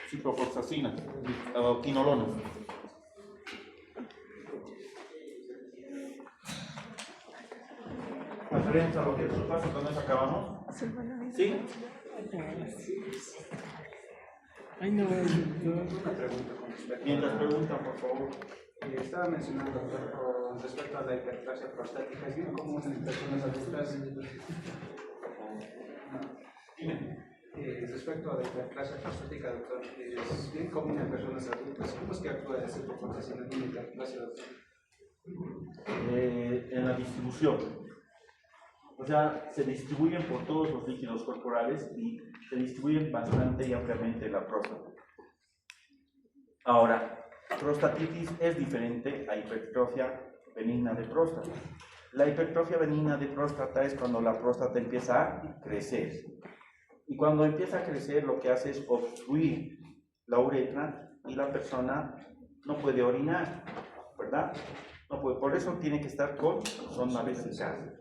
Speaker 1: Ciprofloxacina o quinolona. ¿Referencia a lo que eso pasa cuando acabamos? ¿Sí?
Speaker 4: Ay, no,
Speaker 5: Una pregunta con respecto
Speaker 1: Mientras preguntan, por favor.
Speaker 5: estaba mencionando con respecto a la hiperplasia prostática, ¿es bien común en personas adultas? Respecto a la hiperplasia prostática, doctor, es bien común en personas adultas. ¿Cómo es que actúa la ciprofloxacina en hiperplasia?
Speaker 1: En la distribución. O sea, se distribuyen por todos los líquidos corporales y se distribuyen bastante y ampliamente en la próstata. Ahora, prostatitis es diferente a hipertrofia benigna de próstata. La hipertrofia benigna de próstata es cuando la próstata empieza a crecer. Y cuando empieza a crecer, lo que hace es obstruir la uretra y la persona no puede orinar, ¿verdad? No puede, por eso tiene que estar con sonda vesical.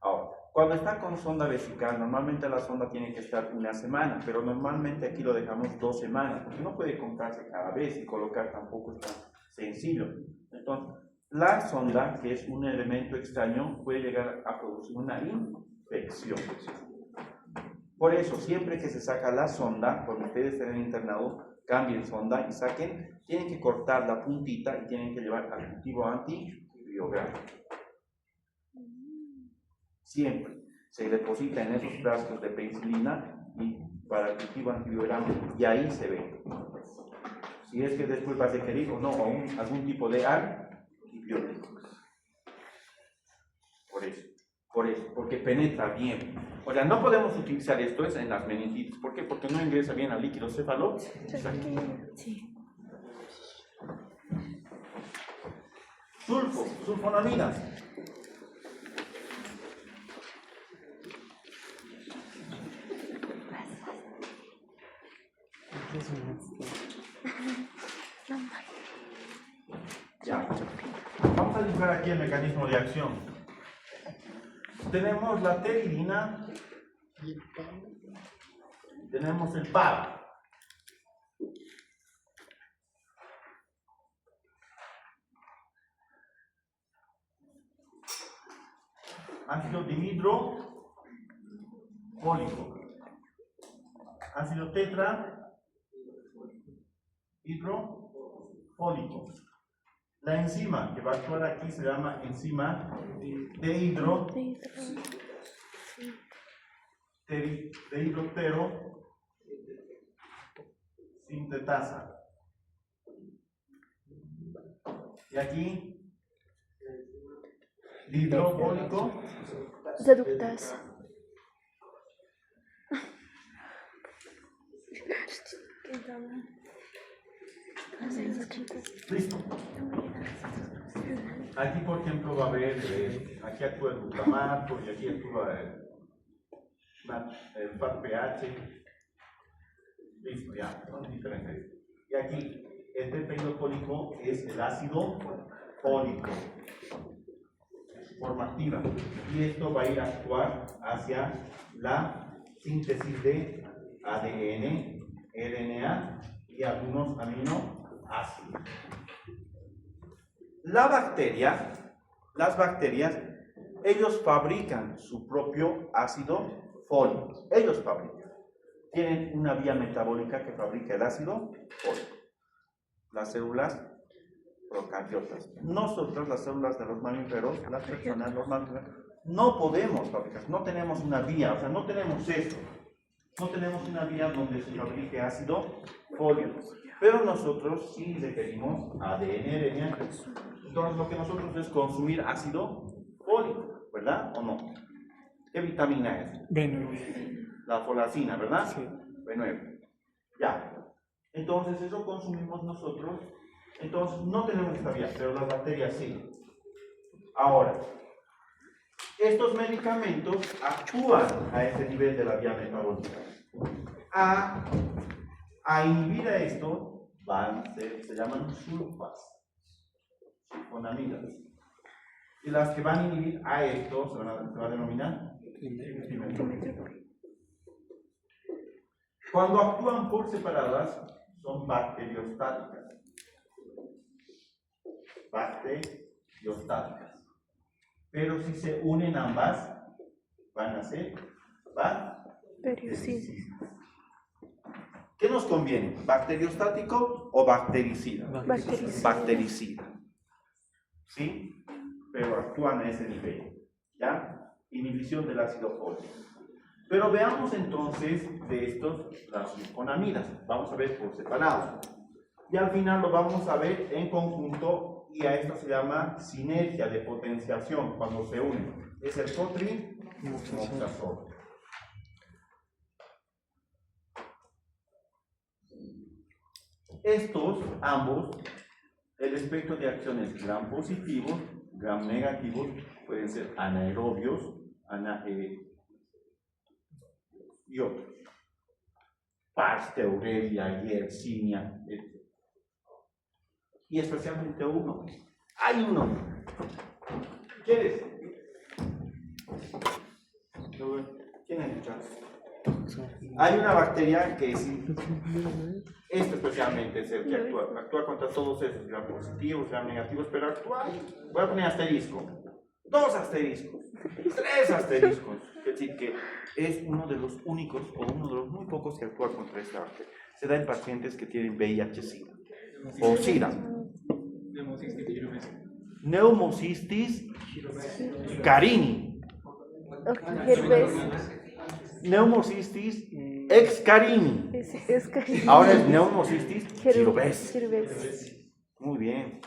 Speaker 1: Ahora, cuando está con sonda vesical, normalmente la sonda tiene que estar una semana, pero normalmente aquí lo dejamos 2 semanas, porque no puede comprarse cada vez y colocar tampoco es tan sencillo. Entonces, la sonda, que es un elemento extraño, puede llegar a producir una infección. Por eso, siempre que se saca la sonda, cuando ustedes estén internado, cambien sonda y saquen, tienen que cortar la puntita y tienen que llevar al cultivo antibiográfico. Siempre se deposita en esos frascos de penicilina y para el cultivo antibiográfico y ahí se ve. Si es que después va a requerir o no algún tipo de antibiótico. Por eso, porque penetra bien. O sea, no podemos utilizar esto en las meningitis. ¿Por qué? Porque no ingresa bien al líquido cefalo.
Speaker 3: Sí.
Speaker 1: Sulfonamidas. Ya. Vamos a dibujar aquí el mecanismo de acción. Tenemos la pteridina, tenemos el PAB. Ácido dihidrofólico, ácido tetrahidrofólico. La enzima que va a actuar aquí se llama enzima dehidroterosintetasa. Y aquí dihidrofólico
Speaker 3: Reductasa.
Speaker 1: Listo. Aquí, por ejemplo, va a haber, aquí actúa el glutamato y aquí actúa FAT pH, listo, ya, son diferentes. Y aquí, el tetraído fólico es el ácido fólico, forma activa. Y esto va a ir a actuar hacia la síntesis de ADN, RNA y algunos aminoácidos. Las bacterias, ellos fabrican su propio ácido fólico. Ellos fabrican. Tienen una vía metabólica que fabrica el ácido fólico. Las células procariotas. Nosotros, las células de los mamíferos, las personas, los mamíferos, no podemos fabricar, no tenemos una vía, o sea, no tenemos eso. No tenemos una vía donde se fabrique ácido fólico. Pero nosotros sí requerimos ADN, RNA. Entonces, lo que nosotros es consumir ácido fólico, ¿verdad? ¿O no? ¿Qué vitamina es?
Speaker 4: B9.
Speaker 1: La folacina, ¿verdad?
Speaker 4: Sí.
Speaker 1: B9. Ya. Entonces, eso consumimos nosotros. Entonces, no tenemos esta vía, pero las bacterias sí. Ahora, estos medicamentos actúan a ese nivel de la vía metabólica. A inhibir a esto, se llaman sulfas, sulfonamidas. Y las que van a inhibir a esto se va a denominar dimetropín. Cuando actúan por separadas, son bacteriostáticas. Bacteriostáticas. Pero si se unen ambas, van a ser bactericidas. ¿Qué nos conviene? ¿Bacteriostático o bactericida? Bactericida. ¿Sí? Pero actúan a ese nivel. ¿Ya? Inhibición del ácido fólico. Pero veamos entonces de estos las sulfonamidas. Vamos a ver por separado. Y al final lo vamos a ver en conjunto, y a esto se llama sinergia de potenciación cuando se unen. Es el cotrimmoxazol. Estos, ambos, el espectro de acción es gram positivos, gram negativos, pueden ser anaerobios, y otros. Pasteurelia, Yersinia, etc. Y especialmente uno. Hay uno. ¿Quieres? ¿Quién es? Hay una bacteria que sí. Este especialmente es el que actúa contra todos esos gram positivos, gram negativos, pero actúa, voy a poner asterisco, 2 asteriscos, 3 asteriscos, es decir, que es uno de los únicos o uno de los muy pocos que actúa contra esta bacteria. Se da en pacientes que tienen VIH-Sida o SIDA. Neumocystis carini. Neumocystis excarini. Ahora es Neumocystis girovesi. Muy bien.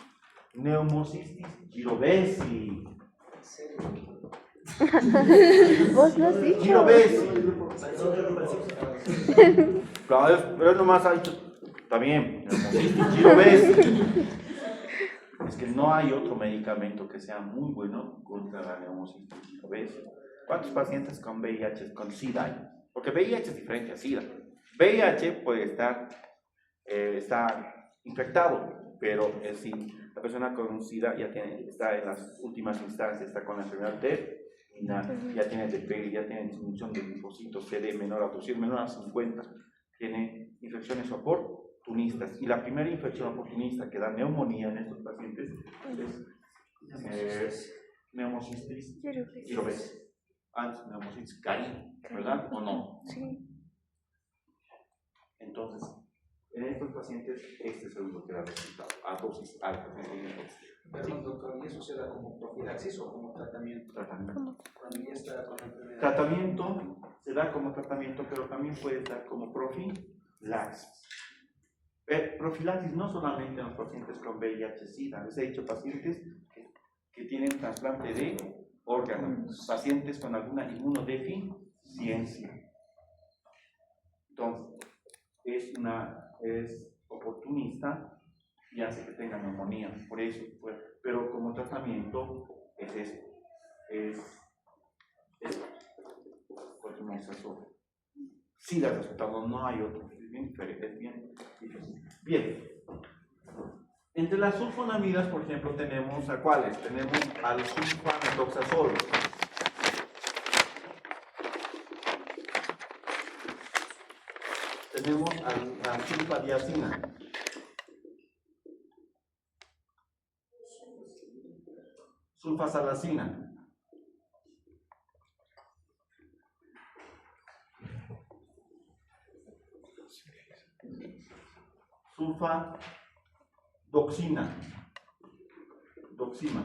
Speaker 1: Neumocystis girovesi.
Speaker 3: Vos lo has dicho.
Speaker 1: Girovesi. Claro, pero nomás ha dicho. Está bien. Neumocystis girovesi. Es que no hay otro medicamento que sea muy bueno contra la neumocystis girovesi. ¿Cuántos pacientes con VIH, con SIDA hay? Porque VIH es diferente a SIDA. VIH puede estar infectado, pero si la persona con SIDA ya está en las últimas instancias, está con la enfermedad terminal, ya tiene DPI, ya tiene disminución de linfocitos, CD menor a 200, menor a 50, tiene infecciones oportunistas. Y la primera infección oportunista que da neumonía en estos pacientes es neumocystis girovesi. Antes neumocystis carini, ¿verdad? ¿O no?
Speaker 3: Sí.
Speaker 1: Entonces, en estos pacientes, este es el uso que da resultado a dosis altas.
Speaker 5: Perdón, doctor, ¿y eso se da como profilaxis o como tratamiento?
Speaker 1: Tratamiento.
Speaker 5: Cuando ya está con la enfermedad.
Speaker 1: Tratamiento se da como tratamiento, pero también puede dar como profilaxis. Profilaxis no solamente en los pacientes con VIH-Sida, les he dicho pacientes que tienen trasplante de órganos, pacientes con alguna inmunodeficiencia. Entonces, es oportunista y hace que tengan neumonía, por eso, pero como tratamiento es esto, es isazol. Sí da resultado, no hay otro. Es bien diferente, es bien difícil. Bien. Entre las sulfonamidas, por ejemplo, tenemos a cuáles? Tenemos al sulfametoxazol. Tenemos a la sulfadiazina. Sulfasalacina. Sulfadoxina. Doxima.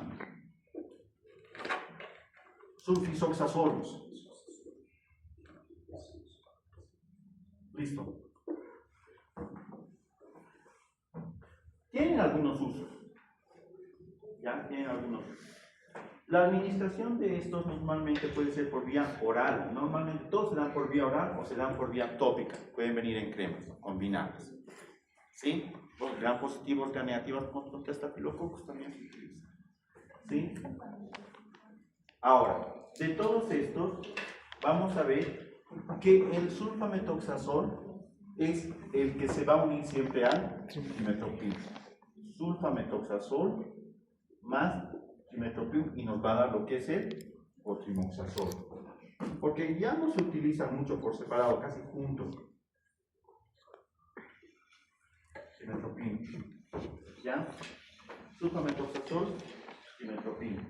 Speaker 1: Sulfisoxazolos. Listo. Tienen algunos usos. ¿Ya? Tienen algunos usos. La administración de estos normalmente puede ser por vía oral. Normalmente todos se dan por vía oral o se dan por vía tópica. Pueden venir en cremas combinadas. ¿Sí? Los gram positivos, gram negativos contra estafilococos también se utilizan. ¿Sí? Ahora, de todos estos, vamos a ver que el sulfametoxazol es el que se va a unir siempre al metropin. Sulfametoxazol más metropin y nos va a dar lo que es el otrimoxazol. Porque ya no se utiliza mucho por separado, casi juntos. Metropin. ¿Ya? Sulfametoxazol y metropin.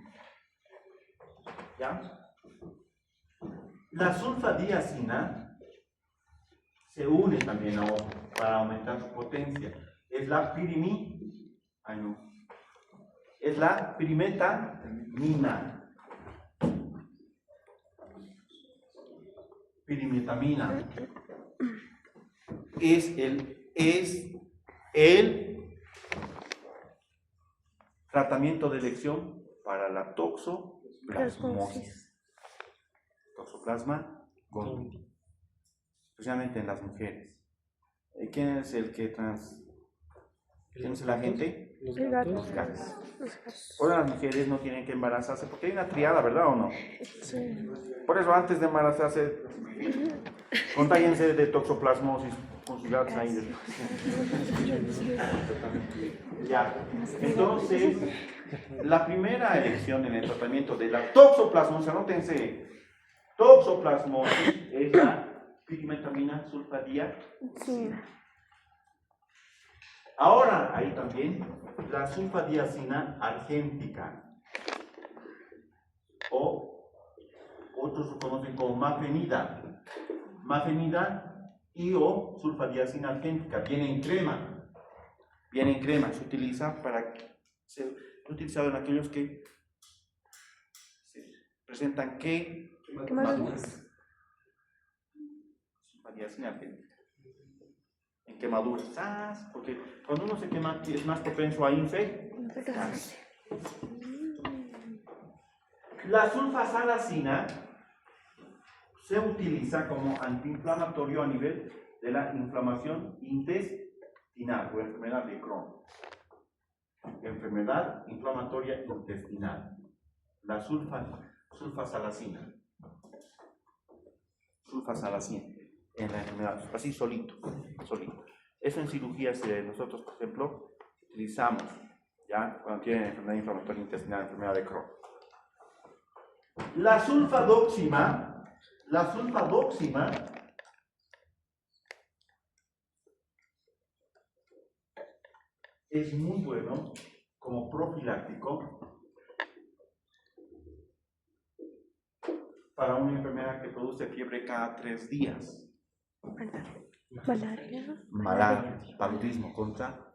Speaker 1: ¿Ya? La sulfadiazina se une también a otro para aumentar su potencia. Es la es la pirimetamina. Pirimetamina. Es el tratamiento de elección para la toxoplasmosis. Toxoplasma gondii. Especialmente en las mujeres. ¿Quién es el que ¿Quién es la gente?
Speaker 4: Los
Speaker 3: gatos.
Speaker 1: Los gatos. Ahora las mujeres no tienen que embarazarse porque hay una triada, ¿verdad o no?
Speaker 3: Sí.
Speaker 1: Por eso antes de embarazarse, contáguense de toxoplasmosis con sus gatos ahí después. Ya. Entonces, la primera elección en el tratamiento de la toxoplasmosis, anótense, toxoplasmosis es la pirimetamina sulfadía.
Speaker 3: Sí.
Speaker 1: Ahora hay también la sulfadiazina argéntica, o otros lo conocen como mafenida. Mafenida y o sulfadiazina argéntica. Viene en crema. Se utiliza para ser utilizado en aquellos que se presentan quemaduras. Sulfadiazina argéntica. En quemaduras, porque cuando uno se quema es más propenso a infectarse. La sulfasalacina se utiliza como antiinflamatorio a nivel de la inflamación intestinal o enfermedad de Crohn. Enfermedad inflamatoria intestinal. La sulfasalacina. Sulfasalacina. En la enfermedad, así solito. Eso en cirugías nosotros, por ejemplo, utilizamos, ¿ya? Cuando tienen enfermedad inflamatoria intestinal, enfermedad de Crohn. La sulfadoxima es muy bueno como profiláctico para una enfermedad que produce fiebre cada 3 días. Malaria, paludismo contra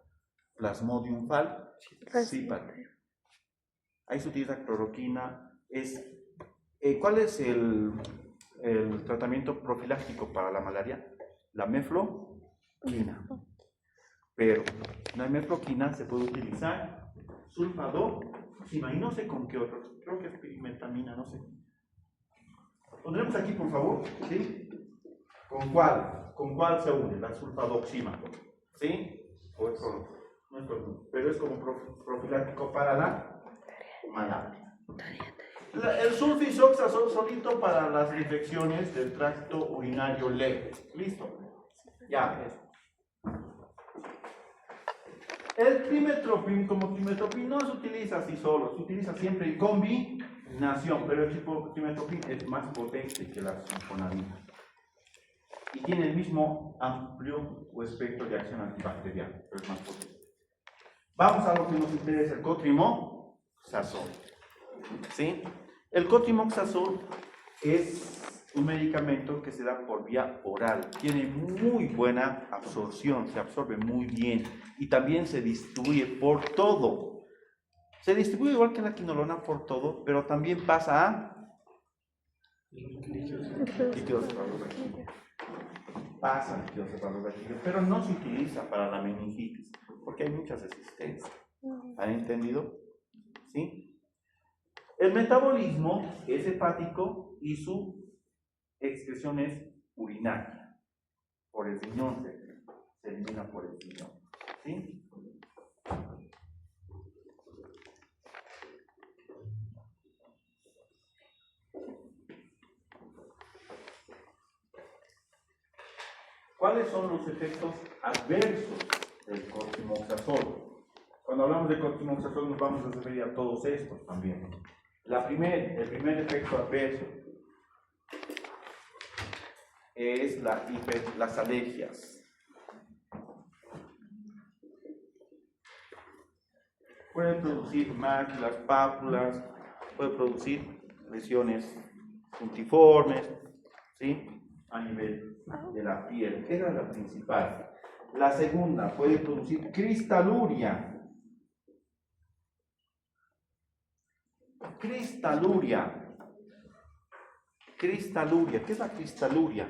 Speaker 1: Plasmodium falciparum. Ahí se utiliza cloroquina. ¿Cuál es el tratamiento profiláctico para la malaria? La mefloquina. Pero la mefloquina se puede utilizar sulfadoxima y no sé con qué otro. Creo que es pirimetamina, no sé. Pondremos aquí, por favor, ¿sí? ¿Con cuál se une? La sulfadoxima, ¿sí? O es pero es como profiláctico para la malaria. El sulfisoxazol solito para las infecciones del tracto urinario leve. ¿Listo? Ya. El trimestoprim como trimestoprim no se utiliza así solo, se utiliza siempre en combinación, pero el trimestoprim es más potente que la sulfonamida y tiene el mismo amplio espectro de acción antibacteriana, pero es más potente. Vamos a lo que nos interesa, el cotrimoxazol. ¿Sí? El cotrimoxazol es un medicamento que se da por vía oral, tiene muy buena absorción, se absorbe muy bien y también se distribuye por todo. Se distribuye igual que la quinolona por todo, pero también pasa a líquidos cefalorraquídeos. Pasa a líquidos cefalorraquídeos, pero no se utiliza para la meningitis, porque hay mucha resistencia. ¿Han entendido? ¿Sí? El metabolismo es hepático y su excreción es urinaria. Por el riñón se elimina por el riñón. ¿Sí? ¿Cuáles son los efectos adversos del cotrimoxazol? Cuando hablamos de cotrimoxazol nos vamos a referir a todos estos también. El primer efecto adverso es las alergias. Puede producir máculas, pápulas, puede producir lesiones puntiformes, ¿sí? A nivel de la piel. Esa es la principal. La segunda, puede producir cristaluria. Cristaluria. Cristaluria. ¿Qué es la cristaluria?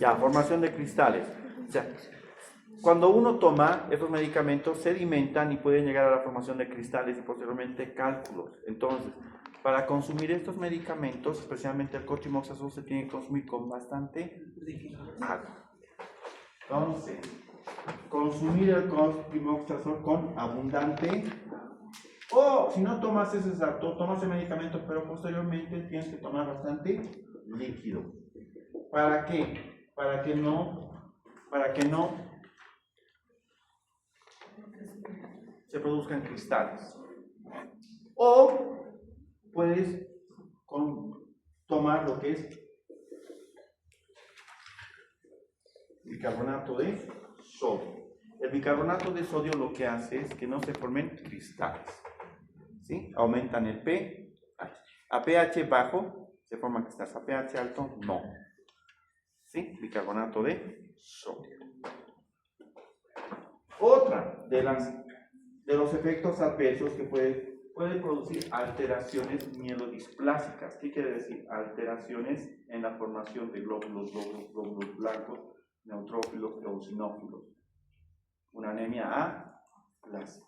Speaker 1: Ya, formación de cristales. O sea, cuando uno toma estos medicamentos, sedimentan y pueden llegar a la formación de cristales y posteriormente cálculos. Entonces, para consumir estos medicamentos, especialmente el cotrimoxazol, se tiene que consumir con bastante agua. Entonces, consumir el cotrimoxazol con abundante, o si no tomas ese exacto, tomas el medicamento, pero posteriormente tienes que tomar bastante líquido. ¿Para qué? Para que no se produzcan cristales. O puedes tomar lo que es bicarbonato de sodio. El bicarbonato de sodio lo que hace es que no se formen cristales, ¿sí? Aumentan el pH. A pH bajo se forman cristales, a pH alto no. ¿Sí? Bicarbonato de sodio. Otra de los efectos adversos que puede producir alteraciones mielodisplásicas. ¿Qué quiere decir? Alteraciones en la formación de glóbulos blancos, neutrófilos, eosinófilos. Una anemia aplásica.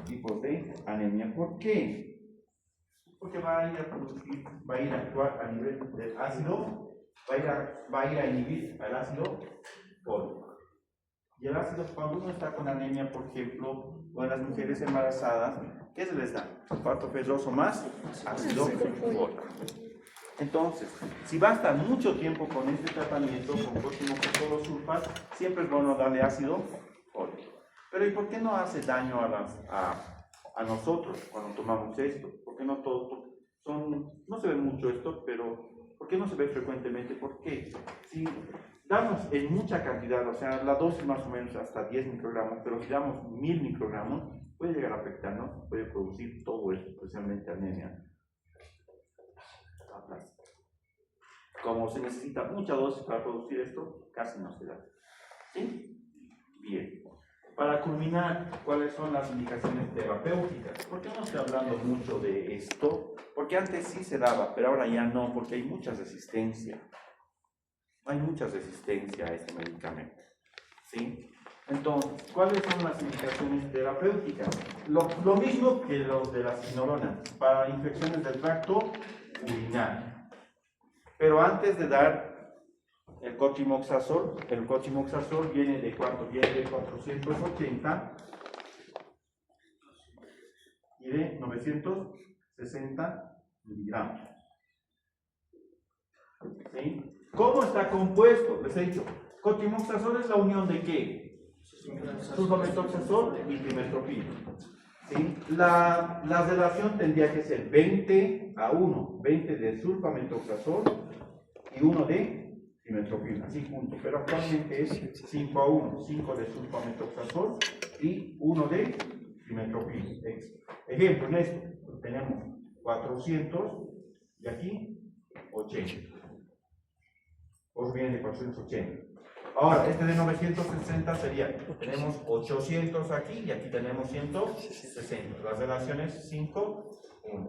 Speaker 1: Tipos de anemia. ¿Por qué? Porque va a ir a actuar a nivel del ácido, va a ir a inhibir al ácido fólico. Y el ácido, cuando uno está con anemia, por ejemplo, o en las mujeres embarazadas, ¿qué se les da? Sulfato ferroso más ácido fólico. Entonces, si va a estar mucho tiempo con este tratamiento, con cotrimoxazol o sulfato, siempre es bueno darle ácido fólico. Pero ¿y por qué no hace daño a nosotros cuando tomamos esto? Porque no no se ve mucho esto, pero ¿por qué no se ve frecuentemente? Porque si damos en mucha cantidad, o sea, la dosis más o menos hasta 10 microgramos, pero si damos 1000 microgramos, puede llegar a afectarnos, puede producir todo esto, especialmente anemia aplástica. Como se necesita mucha dosis para producir esto, casi no se da. ¿Sí? Bien. Para culminar, ¿cuáles son las indicaciones terapéuticas? ¿Por qué no estoy hablando mucho de esto? Porque antes sí se daba, pero ahora ya no, porque hay mucha resistencia. Hay mucha resistencia a este medicamento. ¿Sí? Entonces, ¿cuáles son las indicaciones terapéuticas? Lo mismo que los de la quinolona, para infecciones del tracto urinario. Pero antes de dar el cotrimoxazol viene de ¿cuánto? Viene de 480 de 960 miligramos. ¿Sí? ¿Cómo está compuesto? Les he dicho, cotrimoxazol es la unión de ¿qué? Sulfametoxazol y trimestopina. ¿Sí? La relación tendría que ser 20 a 1, 20 de sulfametoxazol y 1 de trimestopina, así juntos, pero actualmente es 5 a 1, 5 de sulfametoxazol y 1 de trimestopina. Ejemplo, en esto tenemos 400 y aquí 80. Os viene de 480. Ahora, este de 960 sería, tenemos 800 aquí y aquí tenemos 160. Las relaciones 5, 1.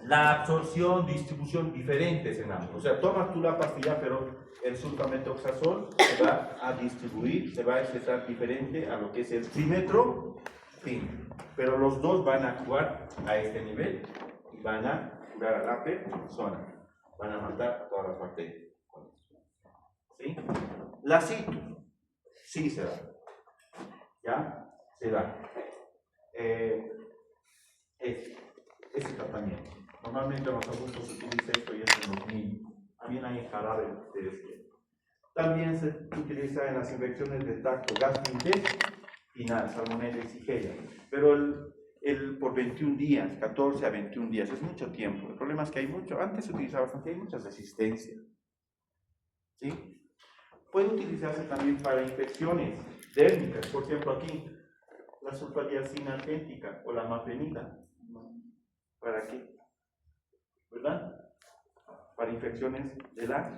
Speaker 1: La absorción, distribución diferentes en ambos. O sea, tomas tú la pastilla, pero el sulfametoxazol se va a distribuir, se va a expresar diferente a lo que es el trimestopina. Pero los dos van a actuar a este nivel y van a curar a la persona. Van a matar a todas las bacterias. ¿Sí? La citrus, sí se da. ¿Ya? Se da. Ese tratamiento. Normalmente en los adultos se utiliza esto y es en los niños. También hay en jarabe de este. También se utiliza en las infecciones de tracto gastrointestinal, salmonella y Shigella. Pero por 21 días, 14 a 21 días, es mucho tiempo. El problema es que hay mucho, antes se utilizaba bastante, hay muchas resistencias. ¿Sí? Puede utilizarse también para infecciones dérmicas, por ejemplo aquí, la sulfadiazina argéntica o la mafenida. ¿Para qué? ¿Verdad? Para infecciones de la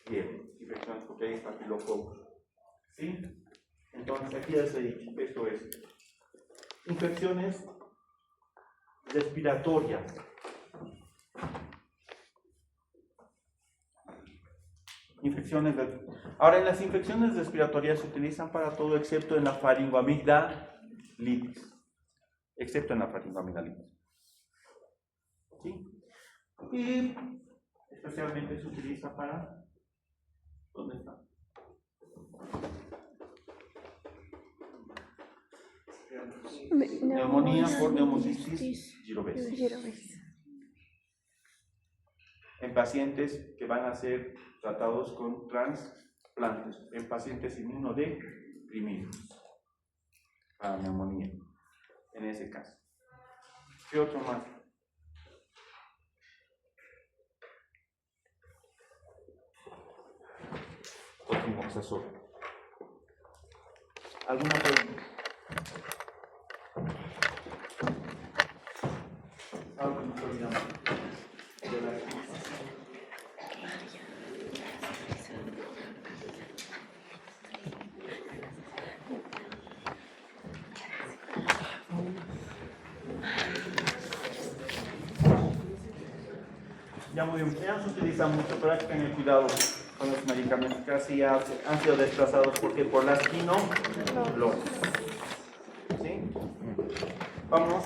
Speaker 1: piel, infecciones porque hay estafilococos. ¿Sí? Entonces aquí ya se ha dicho, esto es infecciones respiratorias. Ahora, en las infecciones respiratorias se utilizan para todo excepto en la faringoamigdalitis. Excepto en la faringoamigdalitis. ¿Sí? Y especialmente se utiliza para... ¿Dónde está? Neumonía por neumocistis girovesi. En pacientes que van a ser tratados con trasplantes, en pacientes inmunodeprimidos para neumonía, en ese caso. ¿Qué otro más? Cotrimoxazol. ¿Alguna pregunta? Algo que nos olvidamos. Ya muy bien, ya se utiliza mucho, pero hay que tener cuidado con los medicamentos que casi han sido desplazados porque por las quinofloras. ¿Sí? Vamos.